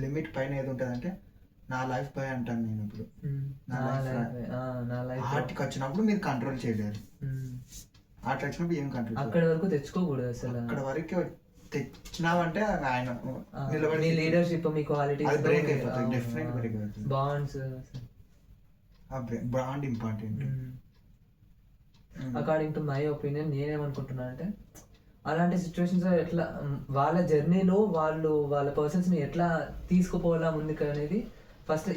లిమిట్ పైన ఏది ఉంటుంది అంటే నా లైఫ్ పై అంటాను నేను. ఇప్పుడు నా లైఫ్ ఆర్ట్కి వచ్చినప్పుడు మీరు కంట్రోల్ చేయలేరు, ఆర్ట్ వచ్చినప్పుడు ఏం కంట్రోల్, అక్కడ వరకు తెచ్చుకోకూడదు అసలు. అక్కడ వరకే తెచ్చినావంటే ఆయన నిలబడి లీడర్షిప్, మీ క్వాలిటీస్ బ్రేక్ అయిపోతుంది, డెఫినెట్ బ్రేక్ అవుతుంది. Bonds, bond important. According to my opinion నేనేమనుకుంటున్నా అంటే, అలాంటి సిచ్యువేషన్స్ ఎట్లా వాళ్ళ జర్నీలో వాళ్ళ పర్సన్స్ని ఎట్లా తీసుకుపోవాలా ముందుకు అనేది ఫస్ట్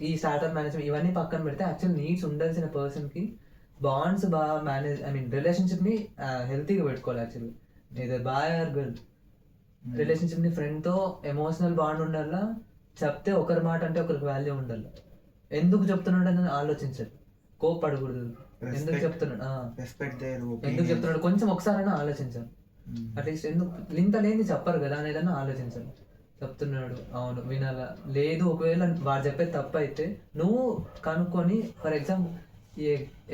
ఈ స్టార్టప్ మేనేజ్మెంట్ ఇవన్నీ పక్కన పెడితే, యాక్చువల్ నీడ్స్ ఉండాల్సిన పర్సన్కి బాండ్స్ బాగా మేనేజ్, ఐ మీన్ రిలేషన్షిప్ని హెల్తీగా పెట్టుకోవాలి. యాక్చువల్లీ ఏదో బాయ్ ఆర్ గర్ల్ రిలేషన్షిప్ని ఫ్రెండ్తో ఎమోషనల్ బాండ్ ఉండాలా, చెప్తే ఒకరి మాట అంటే ఒకరికి వాల్యూ ఉండాలి, ఎందుకు చెప్తున్నాడు అని ఆలోచించాలి, కోప్పడకూడదు, ఎందుకు చెప్తున్నాడు కొంచెం ఒకసారైనా ఆలోచించాలి. అట్లీస్ట్ ఎందుకు ఇంత లేని చెప్పరు కదా అనేదన్నా ఆలోచించాలి. చెప్తున్నాడు, అవును వినాలా, లేదు ఒకవేళ వాడు చెప్పేది తప్పు అయితే నువ్వు కనుక్కొని, ఫర్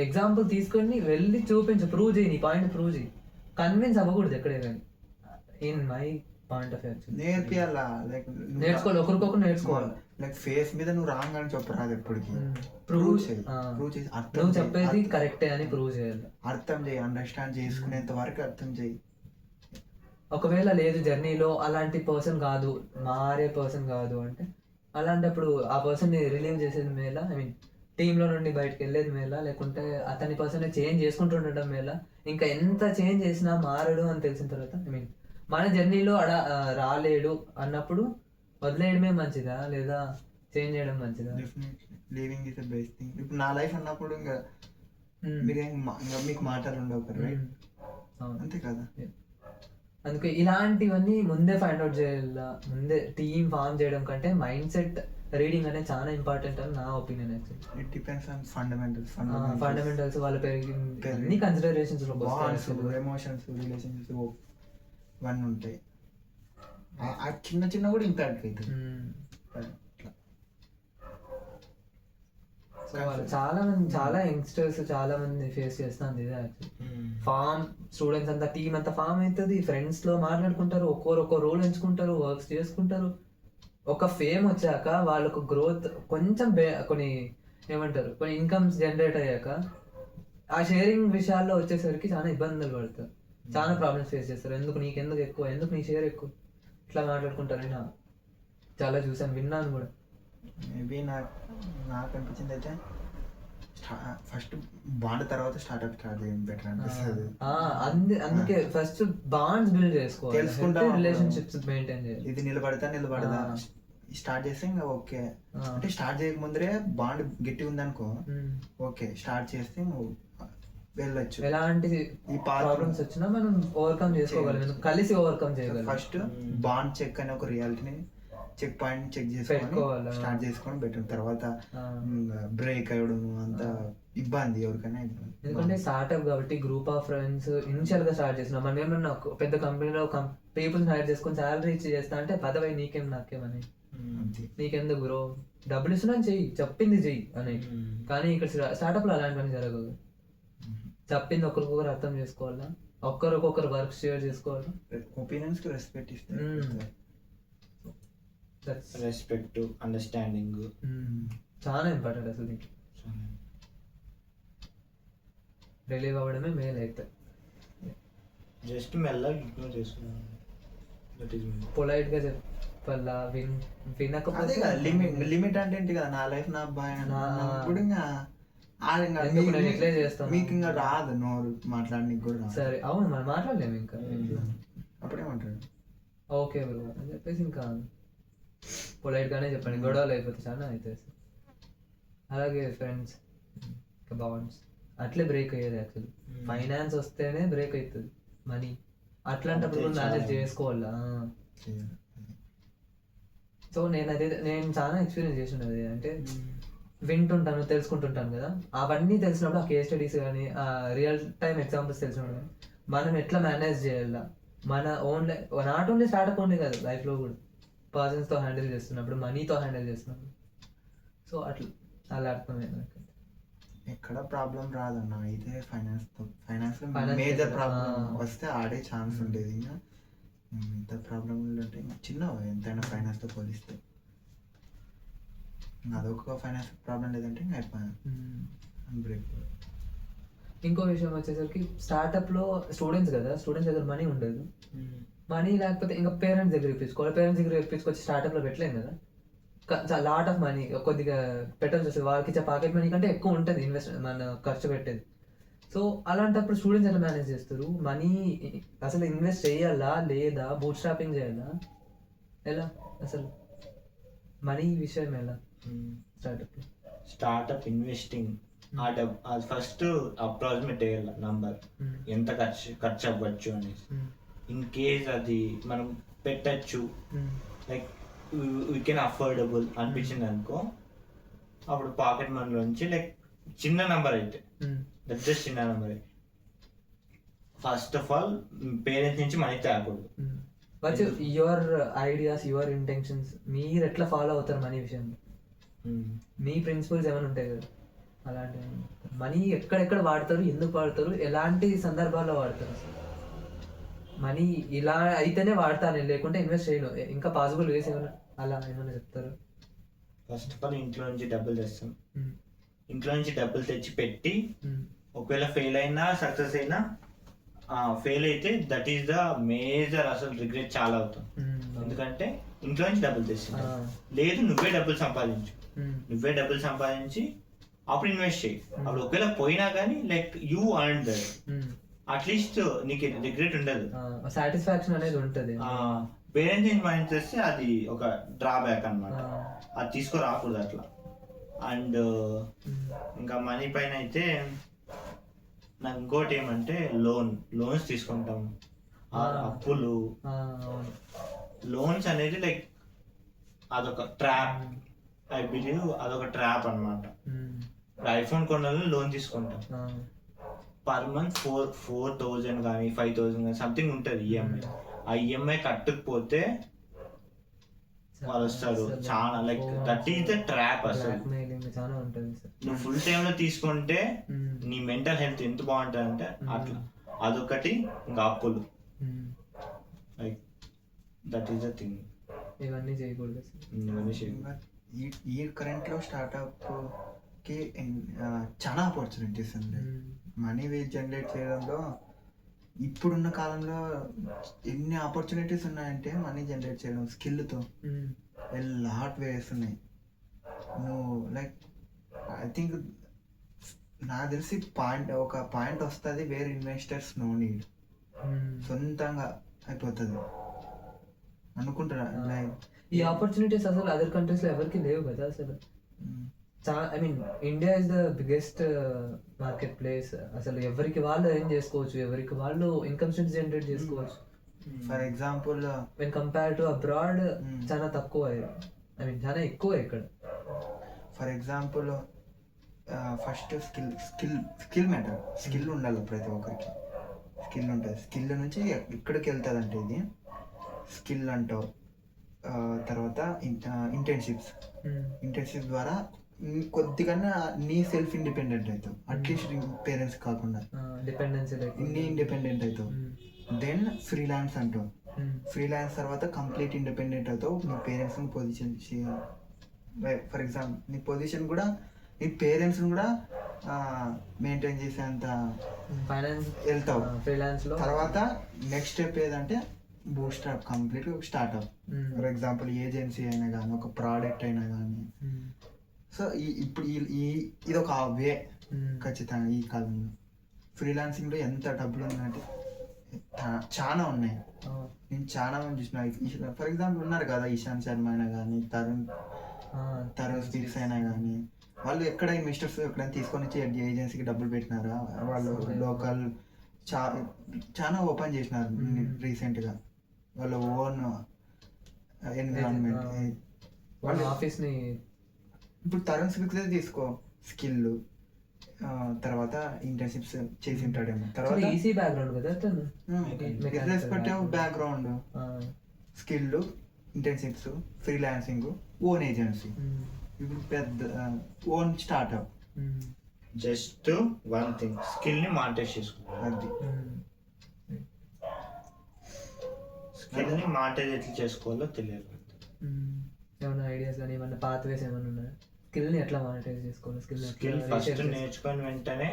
ఎగ్జాంపుల్ తీసుకొని వెళ్ళి చూపించు, ప్రూవ్ చేయి, నీ పాయింట్ ప్రూవ్ చేయి, కన్విన్స్ అవ్వకూడదు ఎక్కడే కానీ. In my point of view నేర్పియాలా, లైక్ నేర్చుకోవాలి, ఒకరికొకరు నేర్చుకోవాలి. లైక్ ఫేస్ మీద నువ్వు రాంగ్ అని చెప్పరాదు, ఎప్పటికీ ప్రూవ్ చేసి నువ్వు చెప్పేది కరెక్టే అని ప్రూవ్ చేయాలి. అర్థం చేయి, అండర్స్టాండ్ చేసుకునేంత వరకు అర్థం చేయి. ఒకవేళ లేదు జర్నీలో అలాంటి పర్సన్ కాదు, మారే పర్సన్ కాదు అంటే, అలాంటప్పుడు ఆ పర్సన్ని రిలీవ్ చేసేది మేలా, ఐ మీన్ టీంలో నుండి బయటకు వెళ్ళేది మేలా, లేకుంటే అతని పర్సన్ చేంజ్ చేసుకుంటూ ఉండడం మేలా? ఇంకా ఎంత చేంజ్ చేసినా మారడు అని తెలిసిన తర్వాత, ఐ మీన్ మన జర్నీలో రాలేడు అన్నప్పుడు వదిలేయడమే మంచిదా లేదా చేంజ్ చేయడం మంచిదా? Living is the best thing. ఇప్పుడు నా లైఫ్ అన్నప్పుడు ఇంకా మీకు మాటలు ఉండవు కదా, అంతే కదా. అందుకే ఇలాంటివన్నీ ముందే ఫైండ్ అవుట్ చేయాలా, ముందే టీమ్ ఫామ్ చేయడం కంటే మైండ్ సెట్ రీడింగ్ అనేది చాలా ఇంపార్టెంట్ అని నా opinion. Actually it depends on fundamentals వాళ్ళ పెరిగింది అన్ని కన్సిడరేషన్స్, ఎమోషన్స్, రిలేషన్షిప్స్ ఇవన్నీ ఉంటాయి. ఆ చిన్న చిన్న కూడా ఇంపాక్ట్ అవుతుంది. చాలా యంగ్స్టర్స్ చాలా మంది ఫేస్ చేస్తుంది ఇదే ఫామ్ స్టూడెంట్స్ అంతా టీమ్ అంతా ఫామ్ అవుతుంది, ఫ్రెండ్స్ లో మాట్లాడుకుంటారు, ఒక్కో రోల్ ఎంచుకుంటారు, వర్క్స్ చేసుకుంటారు. ఒక ఫేమ్ వచ్చాక వాళ్ళకు గ్రోత్ కొంచెం కొన్ని ఏమంటారు కొన్ని ఇన్కమ్స్ జనరేట్ అయ్యాక ఆ షేరింగ్ విషయాల్లో వచ్చేసరికి చాలా ఇబ్బందులు పడతారు, చాలా ప్రాబ్లమ్స్ ఫేస్ చేస్తారు. నీకెందుకు ఎక్కువ, ఎందుకు నీ షేర్ ఎక్కువ, ఇట్లా మాట్లాడుకుంటారు. చాలా చూసాను, విన్నాను కూడా. మేబీ నాకు అనిపించింది అయితే ఫస్ట్ బాండ్ తర్వాత స్టార్ట్అప్ స్టార్ట్ చేయడం బెటర్ అనిపిస్తుంది. అందుకే ఫస్ట్ బాండ్స్ బిల్డ్ చేసుకోవాలి, తెలుసుకుంటాం, రిలేషన్షిప్స్ మెయింటైన్ చేయాలి. ఇది నిలబడదా స్టార్ట్ చేస్తే ఇంకా ఓకే. అంటే స్టార్ట్ చేయక ముందరే బాండ్ గట్టి ఉందనుకో ఓకే, స్టార్ట్ చేస్తే నువ్వు వెళ్ళొచ్చు. ఎలాంటి ప్రాబ్లమ్స్ వచ్చినా మనం ఓవర్కమ్ చేసుకోగలం, కలిసి ఓవర్కమ్ చేయగలం. ఫస్ట్ బాండ్ చెక్ అనే ఒక రియాలిటీని చెక్ పాయింట్ చెక్ చేసుకోవాలి, స్టార్ట్ చేసుకొని బెటర్. తర్వాత బ్రేక్ అవ్వడం అంత ఇబ్బంది ఎవరికైనా ఇబ్బంది. ఎందుకంటే స్టార్ట్అప్ కాబట్టి గ్రూప్ ఆఫ్ ఫ్రెండ్స్ ఇనిషియల్ గా స్టార్ట్ చేస్తున్నాం. మనం ఏమన్నా పెద్ద కంపెనీలో పీపుల్స్ హైర్ చేసుకొని సాలరీ ఇచ్చి చేస్తా అంటే పదవి నీకేం నాకేమని, నీకెందుకు బ్రో, డబ్బులు ఇస్తున్నా చెయ్యి, చెప్పింది చెయ్యి అని. కానీ ఇక్కడ స్టార్ట్అప్ లో అలాంటివన్నీ జరగదు. చెప్పింది ఒకరికొకరు అర్థం చేసుకోవాలా, ఒక్కరికొకరు వర్క్ షేర్ చేసుకోవాలా, ఒపీనియన్స్ కి రెస్పెక్ట్ ఇస్తే, రెస్పెక్ట్ అండర్స్టాండింగ్ చాలా ఇంపార్టెంట్. అసలు రిలీవ్ అవ్వడమే మేలు అయితే. జస్ట్ మెల్లగా ఇగ్నోర్ చేసుకున్నాను, పొలైట్ గా చెప్పాలా, వినకపోతే లిమిట్ అంటే ఏంటి కదా, నా లైఫ్ నా అబ్బాయి అప్పుడు ఇంకా మీకు ఇంకా రాదు నోరు మాట్లాడడానికి కూడా. సరే అవును, మనం మాట్లాడలేము ఇంకా. అప్పుడేమంటాడు ఓకే బ్రో అని చెప్పేసి ఇంకా పొలైట్ గానే చెప్పండి, గొడవలు అయిపోతే చాలా అవుతుంది. అలాగే ఫ్రెండ్స్ ఇంకా బాండ్స్ అట్లే బ్రేక్ అయ్యేది. యాక్చువల్లీ ఫైనాన్స్ వస్తేనే బ్రేక్ అవుతుంది, మనీ అట్లాంటప్పుడు మేనేజ్ చేసుకోవాలా. సో నేను చాలా ఎక్స్పీరియన్స్ చేసి ఉన్నది అంటే వింటుంటాను, తెలుసుకుంటుంటాను కదా, అవన్నీ తెలిసినప్పుడు ఆ కేస్ స్టడీస్ కానీ ఆ రియల్ టైమ్ ఎగ్జాంపుల్స్ తెలిసినప్పుడు మనం ఎట్లా మేనేజ్ చేయాలా, మన నాట్ ఓన్లీ స్టార్ట్అప్ ఓన్లీ కాదు, లైఫ్లో కూడా పర్సన్స్తో హ్యాండిల్ చేస్తున్నప్పుడు, మనీతో హ్యాండిల్ చేస్తున్నప్పుడు. సో అలా అర్థమైంది నాకు. ఎక్కడ ప్రాబ్లం రాదన్న అయితే ఫైనాన్స్ మేజర్ ప్రాబ్లం వస్తే ఆడే ఛాన్స్ ఉండేది. ఇంకా ఎంత ప్రాబ్లం ఉందంటే చిన్న ఎంతైనా ఫైనాన్స్తో పోలిస్తే అదొక ఫైనాన్స్ ప్రాబ్లం లేదంటే ఇంకా బ్రేక్. ఇంకో విషయం వచ్చేసరికి స్టార్ట్అప్లో స్టూడెంట్స్ దగ్గర మనీ ఉండదు. మనీ లేకపోతే ఇంకా పేరెంట్స్ దగ్గర ఇప్పించుకోవాలి, పేరెంట్స్ దగ్గర ఇప్పించుకొచ్చి స్టార్ట్అప్లో పెట్టలేము కదా, లాట్ ఆఫ్ మనీ కొద్దిగా పెట్టాల్సి వస్తుంది. వాళ్ళకి ఇచ్చే పాకెట్ మనీ కంటే ఎక్కువ ఉంటుంది మన ఖర్చు పెట్టేది. సో అలాంటప్పుడు స్టూడెంట్స్ ఎలా మేనేజ్ చేస్తారు, మనీ అసలు ఇన్వెస్ట్ చేయాలా లేదా, బూట్ స్ట్రాపింగ్ చేయాలా, ఎలా అసలు మనీ విషయం ఎలా స్టార్ట్అప్ ఇన్వెస్టింగ్ అది ఫస్ట్ అప్రాక్సిమేట్ చేయాలి నంబర్, ఎంత ఖర్చు అవ్వచ్చు అనేసి. ఇన్ కేస్ అది మనం పెట్టచ్చు, లైక్ వీ కెన్ అఫోర్డబుల్ అనిపించింది అనుకో, అప్పుడు పాకెట్ మనీలోంచి లైక్ చిన్న నెంబర్ అయితే జస్ట్ చిన్న నెంబర్ అయితే ఫస్ట్ ఆఫ్ ఆల్ పేరెంట్స్ నుంచి మనీ తేకూడదు. యువర్ ఐడియాస్, యువర్ ఇంటెన్షన్స్, మీరు ఎట్లా ఫాలో అవుతారు మనీ విషయంలో, మీ ప్రిన్సిపల్స్ ఏమైనా ఉంటాయి కదా, అలాంటి మనీ ఎక్కడెక్కడ వాడతారు, ఎందుకు వాడతారు, ఎలాంటి సందర్భాల్లో వాడతారు, అసలు మనీ ఇలా అయితేనే వాడతాను లేకుంటే ఇన్వెస్ట్ చేయను, ఇంకా పాసిబుల్ వేస్ ఏమైనా అలా ఏమైనా చెప్తారు? ఫస్ట్ ఆఫ్ ఆల్ ఇంట్లో నుంచి డబ్బులు తెస్తాం, ఇంట్లో నుంచి డబ్బులు తెచ్చి పెట్టి ఒకవేళ ఫెయిల్ అయినా సక్సెస్ అయినా, ఫెయిల్ అయితే దట్ ఈస్ ద మేజర్, అసలు రిగ్రెట్ చాలా అవుతాం. ఎందుకంటే ఇంట్లో నుంచి డబ్బులు తెస్తున్నా, లేదు నువ్వే డబ్బులు సంపాదించి అప్పుడు ఇన్వెస్ట్ చేయి. అప్పుడు ఒకవేళ పోయినా కానీ like you earn that, at least నీకు రిగ్రెట్ ఉండదు, సాటిస్ఫాక్షన్ అనేది ఉంటుంది. పేరెంట్స్ నుంచి మైండ్ చేస్తే అది ఒక డ్రాబ్యాక్ అన్నమాట, అది తీసుకురాకూడదు అట్లా. అండ్ ఇంకా మనీ పైన అయితే నాకు ఇంకోటి ఏమంటే లోన్స్ తీసుకుంటాం, అప్పులు, లోన్స్ అనేది లైక్ అదొక ట్రాప్, ఐ బిలీవ్ అదొక ట్రాప్ అన్నమాట. ఐఫోన్ కొనాలని లోన్ తీసుకుంటాం, పర్ మంత్ 4,000 కానీ 5,000 కానీ సంథింగ్ ఉంటుంది ఈఎంఐ. ఆ ఈఎంఐ కట్టకపోతే వాళ్ళు వస్తారు చాలా like that is the trap అసలు. బ్లాక్మెయిలింగ్ చాలా ఉంటుంది సార్. నువ్వు ఫుల్ టైంలో తీసుకుంటే నీ మెంటల్ హెల్త్ ఎంత బాగుంటుంది అంటే అట్లా అదొకటి, ఇంకా అప్పులు, like that is the thing. ఇవన్నీ చేయకూడదు సార్. ఇవన్నీ చేయాలి. ఈ కరెంట్లో స్టార్టప్కి చాలా ఆపర్చునిటీస్ ఉంది. మనీ జనరేట్ చేయడంలో ఇప్పుడున్న కాలంలో ఎన్ని ఆపర్చునిటీస్ ఉన్నాయంటే మనీ జనరేట్ చేయడం స్కిల్తో లాట్ వేస్ ఉన్నాయి. నువ్వు లైక్ ఐ థింక్ నాకు తెలిసి ఒక పాయింట్ వస్తుంది వేరే ఇన్వెస్టర్స్ నో నీడ్, సొంతంగా అయిపోతుంది అనుకుంటున్నా. లైక్ ఈ ఆపర్చునిటీస్ అసలు అదర్ కంట్రీస్లో ఎవరికి లేవు కదా అసలు. I mean India is the biggest market place. అసలు ఎవరికి వాళ్ళు ఏం చేసుకోవచ్చు, ఎవరికి వాళ్ళు ఇన్కమ్ స్ట్రీమ్స్ జనరేట్ చేసుకోవచ్చు. For example when compare to abroad చాలా తక్కువ, ఐ మీన్ చాలా ఎక్కువ ఇక్కడ. For example first skill matter. Skill ఉండాలి ప్రతి ఒక్కరికి. స్కిల్ ఉంటుంది. స్కిల్ నుంచి ఎక్కడికి వెళ్తుంది అంటే ఇది స్కిల్ అంటావు. తర్వాత ఇంటర్న్షిప్స్ ద్వారా కొద్దిగా నీ సెల్ఫ్ ఇండిపెండెంట్ అవుతావు. అట్లీస్ట్ పేరెంట్స్ కాకుండా నీ ఇండిపెండెంట్ అవుతావు. దెన్ ఫ్రీలాన్స్ అంటావు. ఫ్రీలాన్స్ తర్వాత కంప్లీట్ ఇండిపెండెంట్ అవుతావు. నీ పేరెంట్స్ని పొజిషన్, ఫర్ ఎగ్జాంపుల్ నీ పొజిషన్ కూడా నీ పేరెంట్స్ని కూడా మెయింటైన్ చేసేంత ఫైనాన్స్ వెళ్తావు. ఫ్రీలాన్స్లో తర్వాత నెక్స్ట్ స్టెప్ ఏదంటే boost up, complete startup. For example agency అయినా కానీ, ఒక ప్రోడక్ట్ అయినా కానీ. సో ఇప్పుడు ఇది ఒక వే ఖచ్చితంగా ఈ కాలంలో. ఫ్రీలాన్సింగ్లో ఎంత డబ్బులు ఉందంటే చాలా ఉన్నాయి. నేను చాలా మంది చూసిన. ఫర్ ఎగ్జాంపుల్ ఉన్నారు కదా ఇషాంత్ శర్మ అయినా కానీ, తరుణ్ స్పీక్స్ అయినా కానీ, వాళ్ళు ఎక్కడ ఇన్వెస్టర్స్ ఎక్కడైనా తీసుకొని వచ్చి ఏజెన్సీకి డబ్బులు పెట్టినారా? వాళ్ళు లోకల్ చాలా ఓపెన్ చేసినారు రీసెంట్గా. వాళ్ళ ఓన్ ఎన్విరాన్మెంట్, వాళ్ళ ఆఫీస్ని. ఇప్పుడు తరుణ్ స్పీక్స్ తీసుకో, స్కిల్ తర్వాత ఇంటర్న్షిప్స్ చేసి ఉంటాడేమో. తర్వాత ఈసీ బ్యాక్గ్రౌండ్ కదా, irrespective background, skill, internships, freelancing, own agency, ఇప్పుడు పెద్ద own startup. Just one thing, skill ని మానిటైజ్ చేసుకోవాలి. అది స్కిల్ ని మానిటైజ్ ఎట్లా చేసుకోవాలో తెలియదు. ఏమైనా ఐడియాస్ కానీ ఏమన్నా పాత్వేస్ ఏమైనా ఉన్నాయా? స్కిల్ని ఎట్లా మానిటైజ్ చేసుకోవాలి? స్కిల్ ఫస్ట్ నేర్చుకుని వెంటనే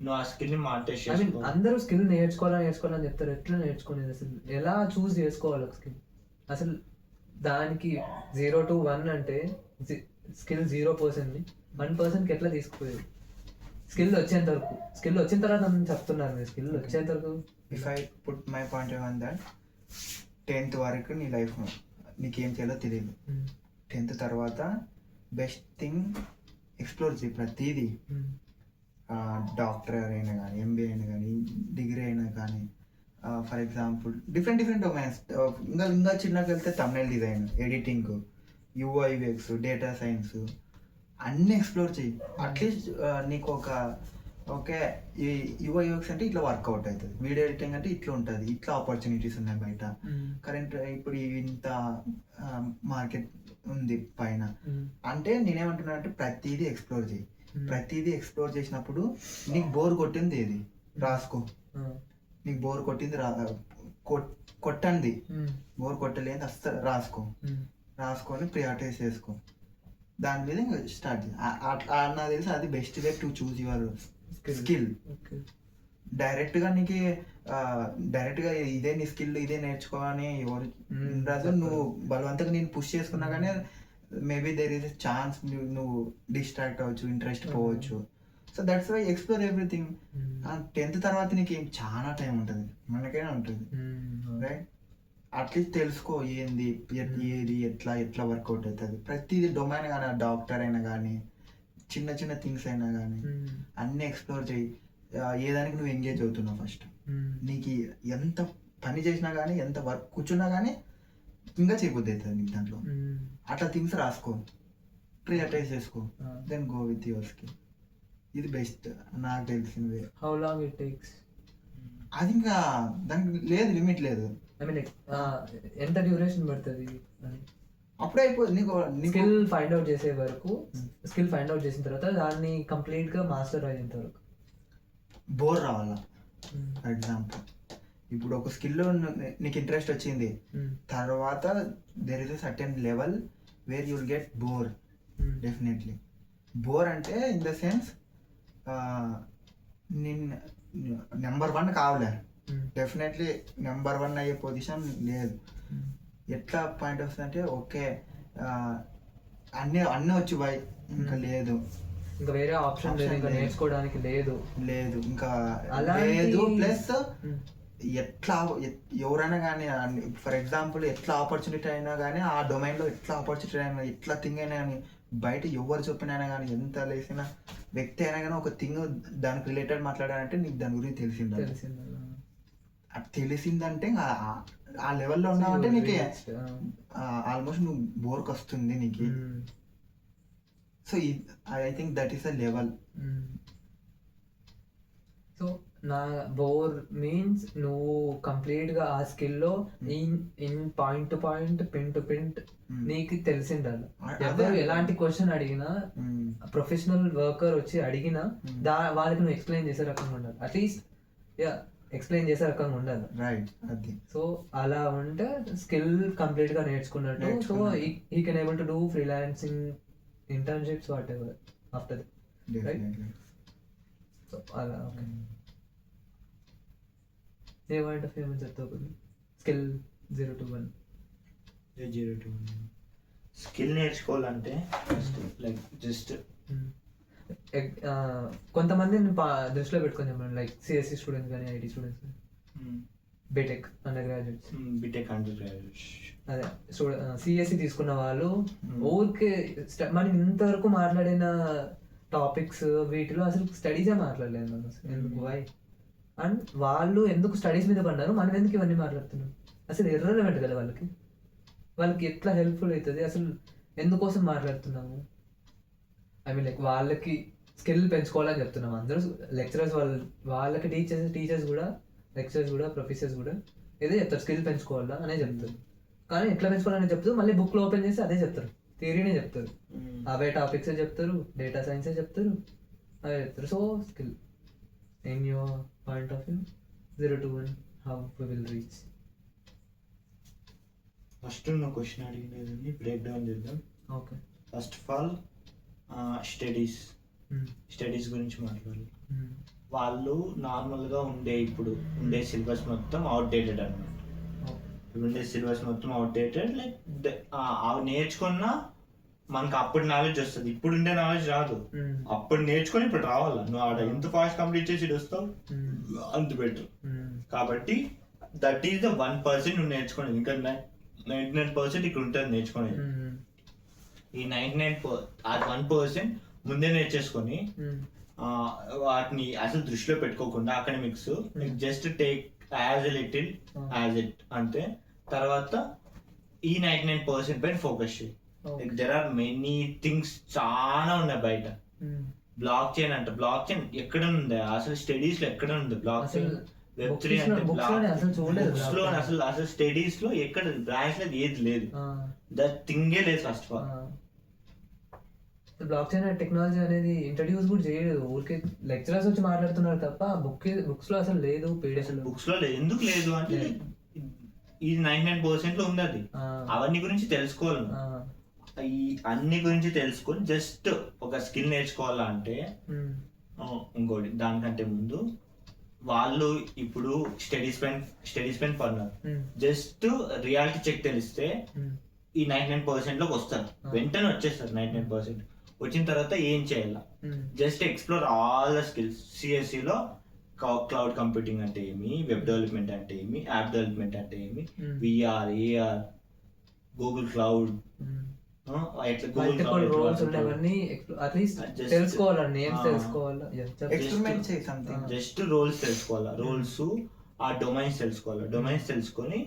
నువ్వు ఆ స్కిల్ ని మానిటైజ్ చేసుకోవాలి. అందరూ స్కిల్ నేర్చుకోవాలని చెప్తారు. ఎట్లా నేర్చుకునేది అసలు? ఎలా చూస్ చేసుకోవాలి ఒక స్కిల్? అసలు దానికి 0 to 1 అంటే స్కిల్ 0%ని 1%కి ఎట్లా తీసుకుపోయేది? స్కిల్ వచ్చేంత వరకు, స్కిల్ వచ్చిన తర్వాత నేను చెప్తున్నాను, మీరు స్కిల్ వచ్చేంత వరకు. If I put my point on that, 10th వరకు నీ లైఫ్ నీకేం చేయాలో తెలియదు. 10th తర్వాత బెస్ట్ థింగ్ ఎక్స్ప్లోర్ చేయి ప్రతిదీ. డాక్టర్ అయినా కానీ, ఎంబీఏ అయినా కానీ, డిగ్రీ అయినా కానీ. For example different domains. ఇంకా చిన్నగా వెళ్తే తమిళ design, editing, UI UX, data science అన్నీ ఎక్స్ప్లోర్ చేయి. అట్లీస్ట్ నీకు ఓకే ఈ UI UX అంటే ఇట్లా వర్కౌట్ అవుతుంది, వీడియో ఎడిటింగ్ అంటే ఇట్లా ఉంటుంది, ఇట్లా ఆపర్చునిటీస్ ఉన్నాయి బయట. కరెంట్ ఇప్పుడు ఇంత మార్కెట్ ఉంది పైన అంటే నేనేమంటున్నా అంటే ప్రతిదీ ఎక్స్ప్లోర్ చేయి. ప్రతిదీ ఎక్స్ప్లోర్ చేసినప్పుడు నీకు బోర్ కొట్టింది ఏది రాసుకో. నీకు బోర్ కొట్టింది కొట్టండి, బోర్ కొట్టలేదు అస్సలు రాసుకొని ప్రియారిటైజ్ చేసుకో. దాని మీద స్టార్ట్ చేయి. నాకు తెలిసి అది best way to choose your skill. డైరెక్ట్గా ఇదే నీ స్కిల్, ఇదే నేర్చుకోవాలని ఎవరు రాదు. నువ్వు బలవంతంగా నేను పుష్ చేసుకున్నా కానీ maybe there is a chance నువ్వు డిస్ట్రాక్ట్ అవ్వచ్చు, ఇంట్రెస్ట్ పోవచ్చు. So that's why explore everything. 10th తర్వాత నీకు చాలా టైం ఉంటుంది, మనకైనా ఉంటుంది, రైట్? అట్లీస్ట్ తెలుసుకో ఏది ఎట్లా వర్కౌట్ అవుతుంది. ప్రతిదీ డొమైన్ కానీ, డాక్టర్ అయినా కానీ, చిన్న థింగ్స్ అయినా కానీ అన్నీ ఎక్స్ప్లోర్ చేయి. ఏదానికి నువ్వు ఎంగేజ్ అవుతున్నావు ఫస్ట్. నీకు ఎంత పని చేసినా కానీ, ఎంత వర్క్ కూర్చున్నా కానీ ఇంకా చేయబుద్ధి అవుతుంది నీకు దాంట్లో. అట్లా థింగ్స్ రాసుకో, ప్రియారిటైజ్ చేసుకో, then go with your skill. ఇది బెస్ట్ నాకు తెలిసింది. How long it takes? అది ఇంకా దానికి లేదు, లిమిట్ లేదు. ఐ మీన్ ఎంత డ్యూరేషన్ పడుతుంది? అప్పుడే అయిపోతుంది నీకు స్కిల్ ఫైండ్ అవుట్ చేసే వరకు, స్కిల్ ఫైండ్ అవుట్ చేసిన తర్వాత దాన్ని కంప్లీట్ గా మాస్టర్ అయ్యేంత వరకు బోర్ రావాలా. ఫర్ ఎగ్జాంపుల్ ఇప్పుడు ఒక స్కిల్ నీకు ఇంట్రెస్ట్ వచ్చింది, తర్వాత there is a certain level where you'll get bore. Definitely bore అంటే ఇన్ ద సెన్స్ నెంబర్ 1 కావలే, డెఫినెట్లీ నెంబర్ 1 అయ్యే పొజిషన్ లేదు. ఎట్లా పాయింట్ వస్తుంది అంటే ఓకే అన్నీ వచ్చి బాయ్ ఇంకా లేదు, ఇంకా వేరే ఆప్షన్ లేదు, ఇంకా నేర్చుకోవడానికి లేదు ఇంకా లేదు. ప్లస్ ఎట్లా ఎవరైనా కానీ ఫర్ ఎగ్జాంపుల్ ఎట్లా ఆపర్చునిటీ అయినా కానీ ఆ డొమైన్లో ఎట్లా ఆపర్చునిటీ అయినా ఎట్లా థింగ్ అయినా కానీ బయట ఎవరు చెప్పినైనా కానీ ఎంత లేసిన వ్యక్తి అయినా కానీ ఒక థింగ్ దానికి రిలేటెడ్ మాట్లాడాలంటే నీకు దాని గురించి తెలిసిందంటే ఆ లెవెల్లో ఉన్నావంటే నీకు ఆల్మోస్ట్ నువ్వు బోర్కి వస్తుంది నీకు. So I think that is a level. So నా బోర్ మీన్స్ నువ్వు కంప్లీట్ గా ఆ స్కిల్లో in point to point, pin to pin నీకు తెలిసిండాలి. ఎవరు ఎలాంటి క్వశ్చన్ అడిగినా, ప్రొఫెషనల్ వర్కర్ వచ్చి అడిగినా వాళ్ళకి నువ్వు ఎక్స్ప్లెయిన్ చేసే రకంగా ఉండాలి. అట్లీస్ట్ ఎక్స్ప్లెయిన్ చేసే రకంగా ఉండాలి. రైట్, అది. సో అలా ఉంటే స్కిల్ కంప్లీట్ గా నేర్చుకున్నట్టు. సో ఈ can able to do freelancing, internships, whatever after right. So అలా ఓకే. ఏ పాయింట్ ఆఫ్ వ్యూ చెప్తావు స్కిల్ 0 to 1? 0 to 1 స్కిల్ నేర్చుకోవాలంటే లైక్ జస్ట్ కొంతమంది దృష్టిలో పెట్టుకొని చెప్పండి, లైక్ సిఎస్సి స్టూడెంట్స్ కానీ, IT students, B Tech undergraduates, అదే సిఎస్సి తీసుకున్న వాళ్ళు ఊరికే మనకి ఇంతవరకు మాట్లాడిన టాపిక్స్ వీటిలో అసలు స్టడీసే మాట్లాడలేదు మనం. ఎందుకు వై? అండ్ వాళ్ళు ఎందుకు స్టడీస్ మీద పడ్డారు, మనం ఎందుకు ఇవన్నీ మాట్లాడుతున్నాం? అసలు ఇర్రెలెవెంట్ కదా వాళ్ళకి ఎట్లా హెల్ప్ఫుల్ అవుతుంది, అసలు ఎందుకోసం మాట్లాడుతున్నాము? ఐ మీన్ లైక్ వాళ్ళకి స్కిల్ పెంచుకోవాలని చెప్తున్నాం అందరూ లెక్చరర్స్, వాళ్ళకి టీచర్స్ కూడా, లెక్చరర్స్ కూడా, ప్రొఫెసర్స్ కూడా ఏదో చెప్తారు స్కిల్ పెంచుకోవాలా అనే చెప్తారు. కానీ ఎట్లా పెంచుకోవాలని చెప్తారు, మళ్ళీ బుక్లో ఓపెన్ చేసి అదే చెప్తారు, థియరీనే చెప్తారు, అవే టాపిక్సే చెప్తారు, డేటా సైన్సే చెప్తారు, అవే చెప్తారు. So skill in your point of view 0 to 1 how we will reach? First నువ్వు క్వశ్చన్ అడిగినది బ్రేక్ డౌన్ చేద్దాం. Okay. First of all studies గురించి మాట్లాడాలి. వాళ్ళు నార్మల్గా ఇప్పుడు ఉండే సిలబస్ మొత్తం అవుట్డేటెడ్ అనమాట. ఉండే సిలబస్ మొత్తం అవుట్డేటెడ్. లైక్ అవి నేర్చుకున్నా మనకు అప్పుడు నాలెడ్జ్ వస్తుంది, ఇప్పుడు ఉండే నాలెడ్జ్ రాదు. అప్పుడు నేర్చుకొని ఇప్పుడు రావాలా, నువ్వు ఆడ ఎంత ఫాస్ట్ కంప్లీట్ చేసి వస్తావు అంత బెటర్. కాబట్టి దట్ ఈస్ ద 1% నువ్వు నేర్చుకునేది. ఇంకా 99% ఇక్కడ ఉంటుంది నేర్చుకునేది. ఈ 1% ముందే నేర్చేసుకొని వాటిని అసలు దృష్టిలో పెట్టుకోకుండా academics just take as a little as it అంతే. తర్వాత ఈ 99% పైన ఫోకస్ చేయి. Like there are many things చాలా ఉన్నాయి బయట. బ్లాక్ చైన్ అంట, బ్లాక్ చైన్ ఎక్కడ ఉంది అసలు? స్టడీస్ లో ఎక్కడ ఉంది బ్లాక్ చైన్? Web3 అంటే బుక్స్ లో అసలు స్టడీస్ లో ఎక్కడ బ్రాంచ్ లో ఏది లేదు, దట్ థింగే లేదు. First of all block chain technology అనేది ఇంట్రడ్యూస్ కూడా చేయలేదు, ఊరికే లెక్చరర్స్ వచ్చి మాట్లాడుతున్నారు తప్ప బుక్స్ లో అసలు లేదు. పీడిఎఫ్ బుక్స్ లో ఎందుకు లేదు అంటే ఇది 99% లో ఉంది. అది అవన్నీ గురించి తెలుసుకోవాలి. ఈ అన్ని గురించి తెలుసుకొని జస్ట్ ఒక స్కిల్ నేర్చుకోవాలా అంటే ఇంకోటి దానికంటే ముందు వాళ్ళు ఇప్పుడు స్టడీస్ పైన పడినారు. జస్ట్ రియాలిటీ చెక్ తెలిస్తే ఈ 99% లోకి వస్తారు, వెంటనే వచ్చేస్తారు. 99% వచ్చిన తర్వాత ఏం చేయాలా? Just explore all the skills. CSC లో క్లౌడ్ కంప్యూటింగ్ అంటే ఏమి, వెబ్ డెవలప్మెంట్ అంటే ఏమి, యాప్ డెవలప్మెంట్ అంటే ఏమి, VR, AR, Google cloud, just roles తెలుసుకోవాలా. రోల్స్ ఆ డొమైన్స్ తెలుసుకోవాలా. డొమైన్స్ తెలుసుకొని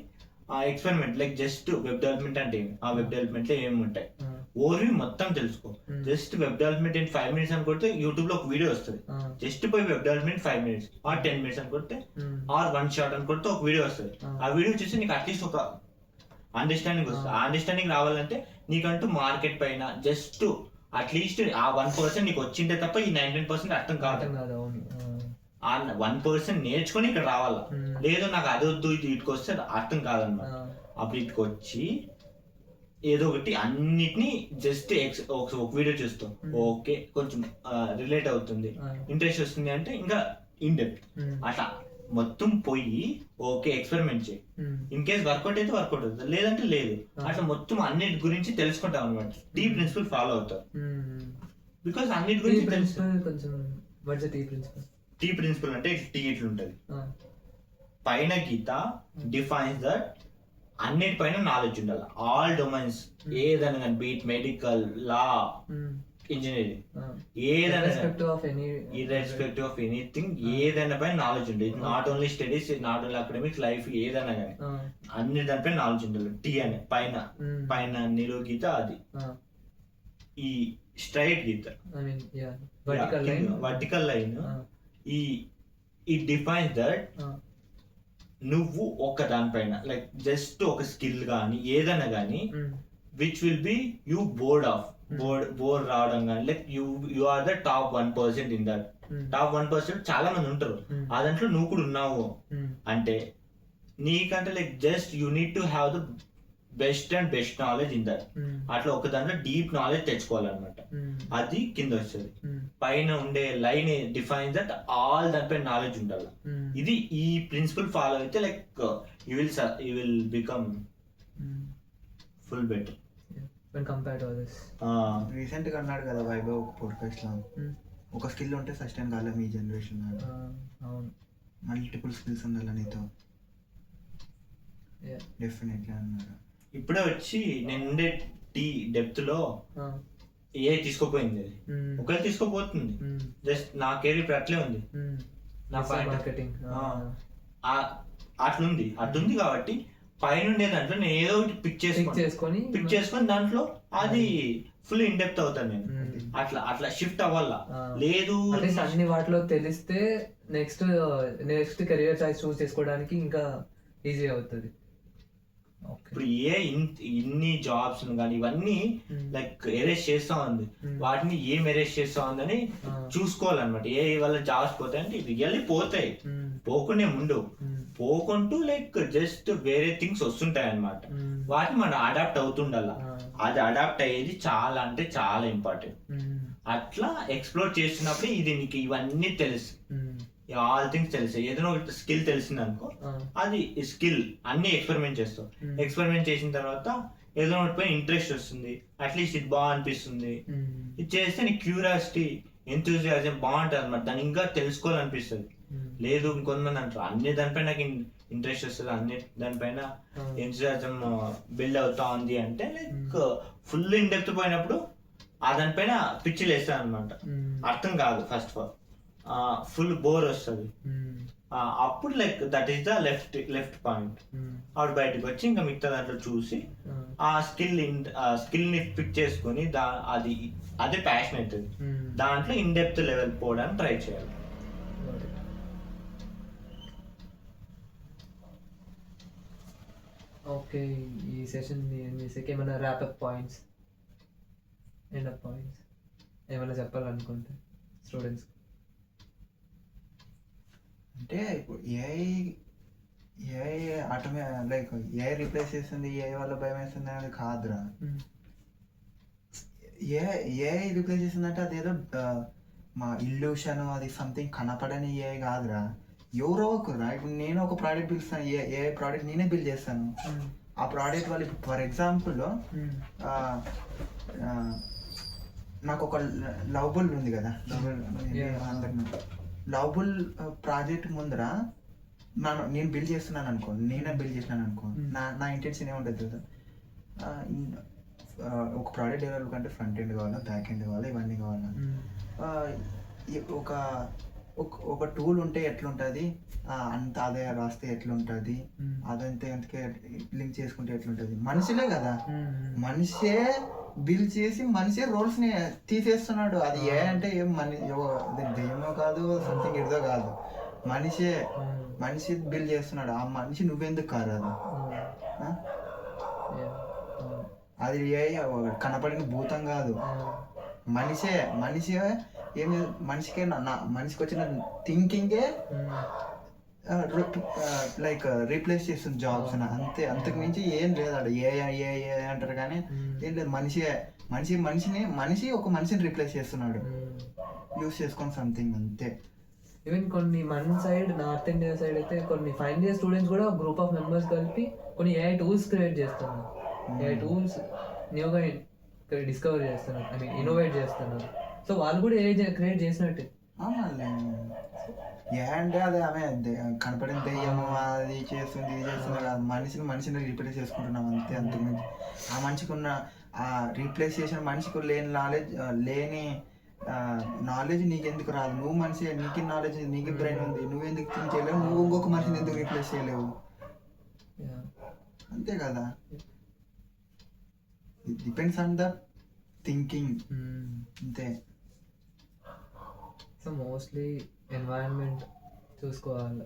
ఆ experiment like just web development అంటే ఏమి, ఆ వెబ్ డెవలప్మెంట్ లో ఏమి ఉంటాయి ఓన్లీ మొత్తం తెలుసుకో. Just web development in 5 minutes అని కొడితే యూట్యూబ్ లో ఒక వీడియో వస్తుంది. జస్ట్ పోయి web development 5 minutes or 10 minutes అని కొడితే ఆర్ 1 shot అని కొడితే ఒక వీడియో వస్తుంది. ఆ వీడియో చూసి నీకు అట్లీస్ట్ ఒక అండర్స్టాండింగ్ వస్తుంది. ఆ అండర్స్టాండింగ్ రావాలంటే నీకంటూ మార్కెట్ పైన జస్ట్ అట్లీస్ట్ ఆ 1% నీకు వచ్చింటే తప్ప ఈ 99% అర్థం కాదు. అర్థం కాదు, అవును. ఆ 1% నేర్చుకొని ఇక్కడ రావాలా. లేదు నాకు అది వద్దు ఇది ఇటుకు వస్తే అర్థం కాదన్నమాట. అప్పుడు ఇటుకు వచ్చి ఏదో ఒకటి అన్నిటినీ జస్ట్ ఒక వీడియో చూస్తాం, ఓకే కొంచెం రిలేట్ అవుతుంది, ఇంట్రెస్ట్ వస్తుంది అంటే ఇంకా ఇన్ డెప్త్ అట్లా మొత్తం పోయి ఓకే ఎక్స్పెరిమెంట్ చేయి. ఇన్ కేస్ వర్కౌట్ అయితే వర్కౌట్ అవుతుంది, లేదంటే లేదు. అట్లా మొత్తం అన్నిటి గురించి తెలుసుకుంటాం అనమాట. టీ ప్రిన్సిపల్ ఫాలో అవుతారు బికాస్ అన్నిటి గురించి తెలుసు. టీ ప్రిన్సిపల్ అంటే టీ ఇట్లా ఉంటది, పైన గీత డిఫైన్స్ దట్ అన్నిటిపైన నాలెడ్జ్ ఉండాలి. ఆల్ డొమైన్స్ ఏదైనా కానీ, బీట్ మెడికల్, లా, ఇంజనీరింగ్, ఏదైనా ఇర్రెస్పెక్టివ్ ఆఫ్ ఎనీథింగ్, ఏదైనా పైన నాలెడ్జ్ ఉండాలి. Not only studies, not only academics, life ఏదైనా కానీ అన్ని దానిపైన నాలెడ్జ్ ఉండాలి. టీ అని పైన పైన నిలువు గీత అది, ఈ స్ట్రైట్ గీత వర్టికల్ లైన్, ఈ డిఫైన్స్ దట్ నువ్వు ఒక దానిపైన లైక్ జస్ట్ ఒక స్కిల్ కానీ ఏదైనా కానీ which will be you bored రావడం కానీ, like you are the top 1% in that. Top 1% చాలా మంది ఉంటారు, ఆ దాంట్లో నువ్వు కూడా ఉన్నావు అంటే నీకంటే like just you need to have the best knowledge in that. అట్లా ఒక దాంట్లో డీప్ నాలెడ్జ్ తెచ్చుకోవాలన్నమాట. అది కింద వస్తుంది. పైన ఉండే లైన్ డిఫైన్స్ దట్ ఆల్ దానిపై నాలెడ్జ్ ఉండాలి. ఇది ఈ ప్రిన్సిపల్ ఫాలో అయితే like you will become full better when compared to others. Recent గా అన్నాడు కదా వైభవ్ ఒక పోడ్కాస్ట్ లో, ఒక స్కిల్ ఉంటే సస్టైన్ కాలేదు మీ జనరేషన్. అవును, మల్టిపుల్ స్కిల్స్ ఉండాలి నీతో, డెఫినెట్లీ అన్నారు. ఇప్పుడే వచ్చి నేను ఉండే టీ డెప్త్ లో ఏ తీసుకోపోయింది, ఒకవేళ తీసుకోపోతుంది. జస్ట్ నా కెరీర్ ఇప్పుడు అట్లే ఉంది, నా మార్కెటింగ్ అట్లుంది కాబట్టి పైన ఉండే దాంట్లో నేను ఏదో ఒకటి పిక్ చేసుకొని దాంట్లో అది ఫుల్ ఇన్ డెప్త్ అవుతాను నేను. అట్లా షిఫ్ట్ అవ్వాలా. లేదు అన్ని వాటిలో తెలిస్తే నెక్స్ట్ కెరియర్ చాయిస్ చూస్ చేసుకోవడానికి ఇంకా ఈజీ అవుతుంది. ఇప్పుడు ఇన్ని జాబ్స్ కానీ ఇవన్నీ లైక్ ఎరేజ్ చేస్తా ఉంది, వాటిని ఏం ఎరేజ్ చేస్తా ఉందని చూసుకోవాలన్నమాట. ఏ వల్ల జాబ్స్ పోతాయి అంటే రియల్లీ పోతాయి, పోకుండా పోకుంటూ లైక్ జస్ట్ వేరే థింగ్స్ వస్తుంటాయి అన్నమాట. వాటిని మనం అడాప్ట్ అవుతుండాల. అది అడాప్ట్ అయ్యేది చాలా అంటే చాలా ఇంపార్టెంట్. అట్లా ఎక్స్ప్లోర్ చేస్తున్నప్పుడు ఇది నీకు ఇవన్నీ తెలుసు, ఆల్ థింగ్స్ తెలుసు. ఏదైనా ఒక స్కిల్ తెలిసింది అనుకో, అది స్కిల్ అన్ని ఎక్స్పెరిమెంట్ చేస్తావు. ఎక్స్పెరిమెంట్ చేసిన తర్వాత ఏదో ఒకటి పైన ఇంట్రెస్ట్ వస్తుంది, అట్లీస్ట్ ఇది బాగా అనిపిస్తుంది. ఇది చేస్తే నీ క్యూరియాసిటీ, ఎంతూజియాజం బాగుంటుంది అనమాట. దాన్ని ఇంకా తెలుసుకోవాలనిపిస్తుంది. లేదు ఇంకొంతమంది అంటారు అన్ని దానిపైన నాకు ఇంట్రెస్ట్ వస్తుంది, అన్ని దానిపైన ఎంతూజియాజం బిల్డ్ అవుతా ఉంది అంటే లైక్ ఫుల్ ఇన్ డెప్త్ పోయినప్పుడు ఆ దానిపైన పిచ్చి లేస్తాను అనమాట. అర్థం కాదు first of all, full bore వస్తుంది. అప్పుడు like that is the left point. అప్పుడు బయటకు వచ్చి ఇంకా మిగతా దాంట్లో చూసి ఆ స్కిల్ ని పిక్ చేసుకుని అదే ప్యాషన్ అవుతుంది. దాంట్లో ఇన్ డెప్త్ లెవెల్ పోవడానికి ట్రై చేయాలి. ఓకే, ఈ సెషన్ ఏమైనా wrap up points, end up points ఏమైనా చెప్పాలనుకుంటే స్టూడెంట్స్? అంటే ఇప్పుడు ఏఐ లైక్ ఏఐ రీప్లేస్ చేస్తుంది, ఏఐ వల్ల భయం వేస్తుంది అనేది కాదురా. ఏఐ రీప్లేస్ చేస్తుందంటే అదేదో మా ఇల్యూషన్, అది సంథింగ్ కనపడని ఏఐ కాదురా. ఎవరో ఒకరా. ఇప్పుడు నేను ఒక ప్రోడక్ట్ పిలుస్తాను, ఏ ప్రోడక్ట్ నేనే బిల్డ్ చేస్తాను. ఆ ప్రోడక్ట్ వాళ్ళు ఫర్ ఎగ్జాంపుల్ నాకు ఒక లవబుల్ ఉంది కదా, లవబుల్ ప్రాజెక్ట్ ముందర నేను బిల్డ్ చేస్తున్నాను అనుకో, నేనే బిల్డ్ చేసినాను అనుకో, నా ఇంటెన్షన్ ఏముంటుంది కదా, ఒక ప్రోడక్ట్ డెవలప్ అంటే ఫ్రంట్ ఎండ్ కావాలా, బ్యాక్ ఎండ్ కావాలా, ఇవన్నీ కావాలా. ఒక టూల్ ఉంటే ఎట్లుంటుంది, అంత అదే రాస్తే ఎట్లుంటుంది, అదంతే అంతకే లింక్ చేసుకుంటే ఎట్లుంటుంది. మనిషిలే కదా, మనిషే బిల్డ్ చేసి మనిషే రోల్స్ ని తీసేస్తున్నాడు. అది ఏ అంటే ఏం దెయ్యమో కాదు, సంథింగ్ ఏదో కాదు, మనిషి బిల్డ్ చేస్తున్నాడు. ఆ మనిషి నువ్వెందుకు కాదు? అది కనపడిన భూతం కాదు, మనిషి ఏం మనిషికి వచ్చిన థింకింగే లైక్ రీప్లేస్ చేస్తుంది జాబ్స్ అంతే, అంతకు మించి ఏం లేదు. అక్కడ ఏ అంటారు కానీ ఏం లేదు. మనిషి ఒక మనిషిని రీప్లేస్ చేస్తున్నాడు యూస్ చేసుకొని సంథింగ్ అంతే. ఈవెన్ కొన్ని మన సైడ్ నార్త్ ఇండియా సైడ్ అయితే కొన్ని ఫైనల్ ఇయర్ స్టూడెంట్స్ కూడా గ్రూప్ ఆఫ్ మెంబర్స్ కలిపి కొన్ని ఏఐ టూల్స్ క్రియేట్ చేస్తున్నారు. ఏఐ టూల్స్ న్యూగా డిస్కవర్ చేస్తున్నారు, ఐ మీన్ ఇన్నోవేట్ చేస్తున్నారు. సో వాళ్ళు కూడా ఏఐ క్రియేట్ చేసినట్టే. ఏ అంటే అదే ఆమె కనపడిన దెయ్యము అది చేస్తుంది ఇది చేస్తుంది కాదు, మనిషిని రీప్లేస్ చేసుకుంటున్నాం అంతే. అంతకుమించి ఆ మనిషికి ఉన్న ఆ రీప్లేస్ చేసిన మనిషికి లేని నాలెడ్జ్ నీకెందుకు రాదు? నువ్వు మనిషి, నీకు నాలెడ్జ్, నీకు బ్రెయిన్ ఉంది, నువ్వెందుకు థింక్ చేయలేవు? నువ్వు ఇంకొక మనిషిని ఎందుకు రీప్లేస్ చేయలేవు? అంతే కదా, it depends on the thinking అంతే. సో మోస్ట్లీ ఎన్వైరన్మెంట్ చూసుకోవాలి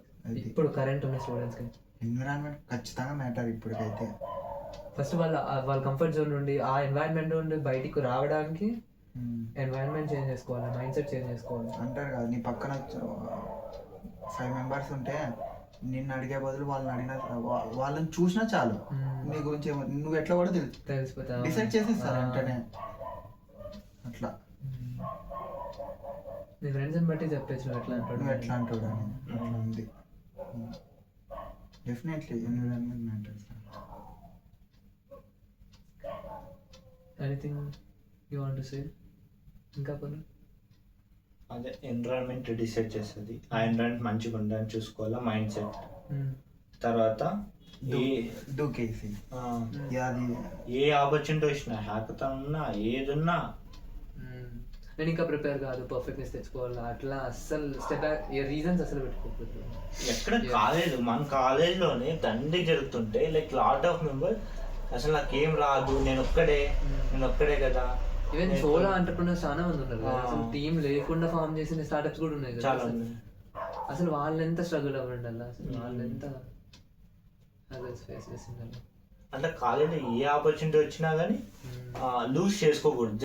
ఇప్పుడు కరెంట్ ఉన్న స్టూడెంట్స్కి. ఎన్విరాన్మెంట్ ఖచ్చితంగా మ్యాటర్ ఇప్పటికైతే. ఫస్ట్ వాళ్ళ కంఫర్ట్ జోన్ నుండి ఆ ఎన్వైరన్మెంట్ నుండి బయటికి రావడానికి ఎన్వైరన్మెంట్ చేంజ్ చేసుకోవాలి, మైండ్ సెట్ చేంజ్ చేసుకోవాలి. అంటారు కదా, నీ పక్కన 5 మెంబర్స్ ఉంటే నిన్ను అడిగే బదులు వాళ్ళని చూసినా చాలు నీ గురించి నువ్వు ఎట్లా కూడా తెలిసిపోతావు, డిసైడ్ చేసేస్తారు అంటేనే. అట్లా నీ ఫ్రెండ్స్ని బట్టి చెప్పేసి నువ్వు ఎట్లా అంటాడు అని అట్లా ఉంది. Definitely environment matters. Anything you want to say? ఇంకా కొన్ని అదే ఎన్విరాన్మెంట్ డిసైడ్ చేస్తుంది. ఆ ఎన్విరాన్మెంట్ మంచిగా ఉండాలని చూసుకోవాలా, మైండ్ సెట్. తర్వాత ఏ ఆపర్చునిటీ వచ్చినా, హ్యాకథాన్ ఉన్నా ఏది ఉన్నా నేను ఇంకా ప్రిపేర్ కాదు, పర్ఫెక్ట్నెస్ తెచ్చుకోవాలా అట్లా అస్సలు స్టెప్ రీజన్స్ అసలు పెట్టుకోకూడదు. ఎక్కడ మన కాలేజ్లోనే దండి జరుగుతుంటే లైక్ లాట్ ఆఫ్ మెంబర్స్ అసలు నాకేం రాదు, నేను ఒక్కడే కదా. ఈవెన్ సోలో ఎంటర్‌ప్రెన్యూర్స్ చాలా మంది ఉన్నారు కదా, అసలు టీం లేకుండా ఫామ్ చేసిన స్టార్టప్స్ కూడా ఉన్నాయి కదా. అసలు వాళ్ళు ఎంత స్ట్రగుల్ అవ్వండి, అసలు వాళ్ళు ఎంత ఫేస్ చేసిండాలి. అంటే కాలేజీలో ఏ ఆపర్చునిటీ వచ్చినా కానీ లూజ్ చేసుకోకూడదు.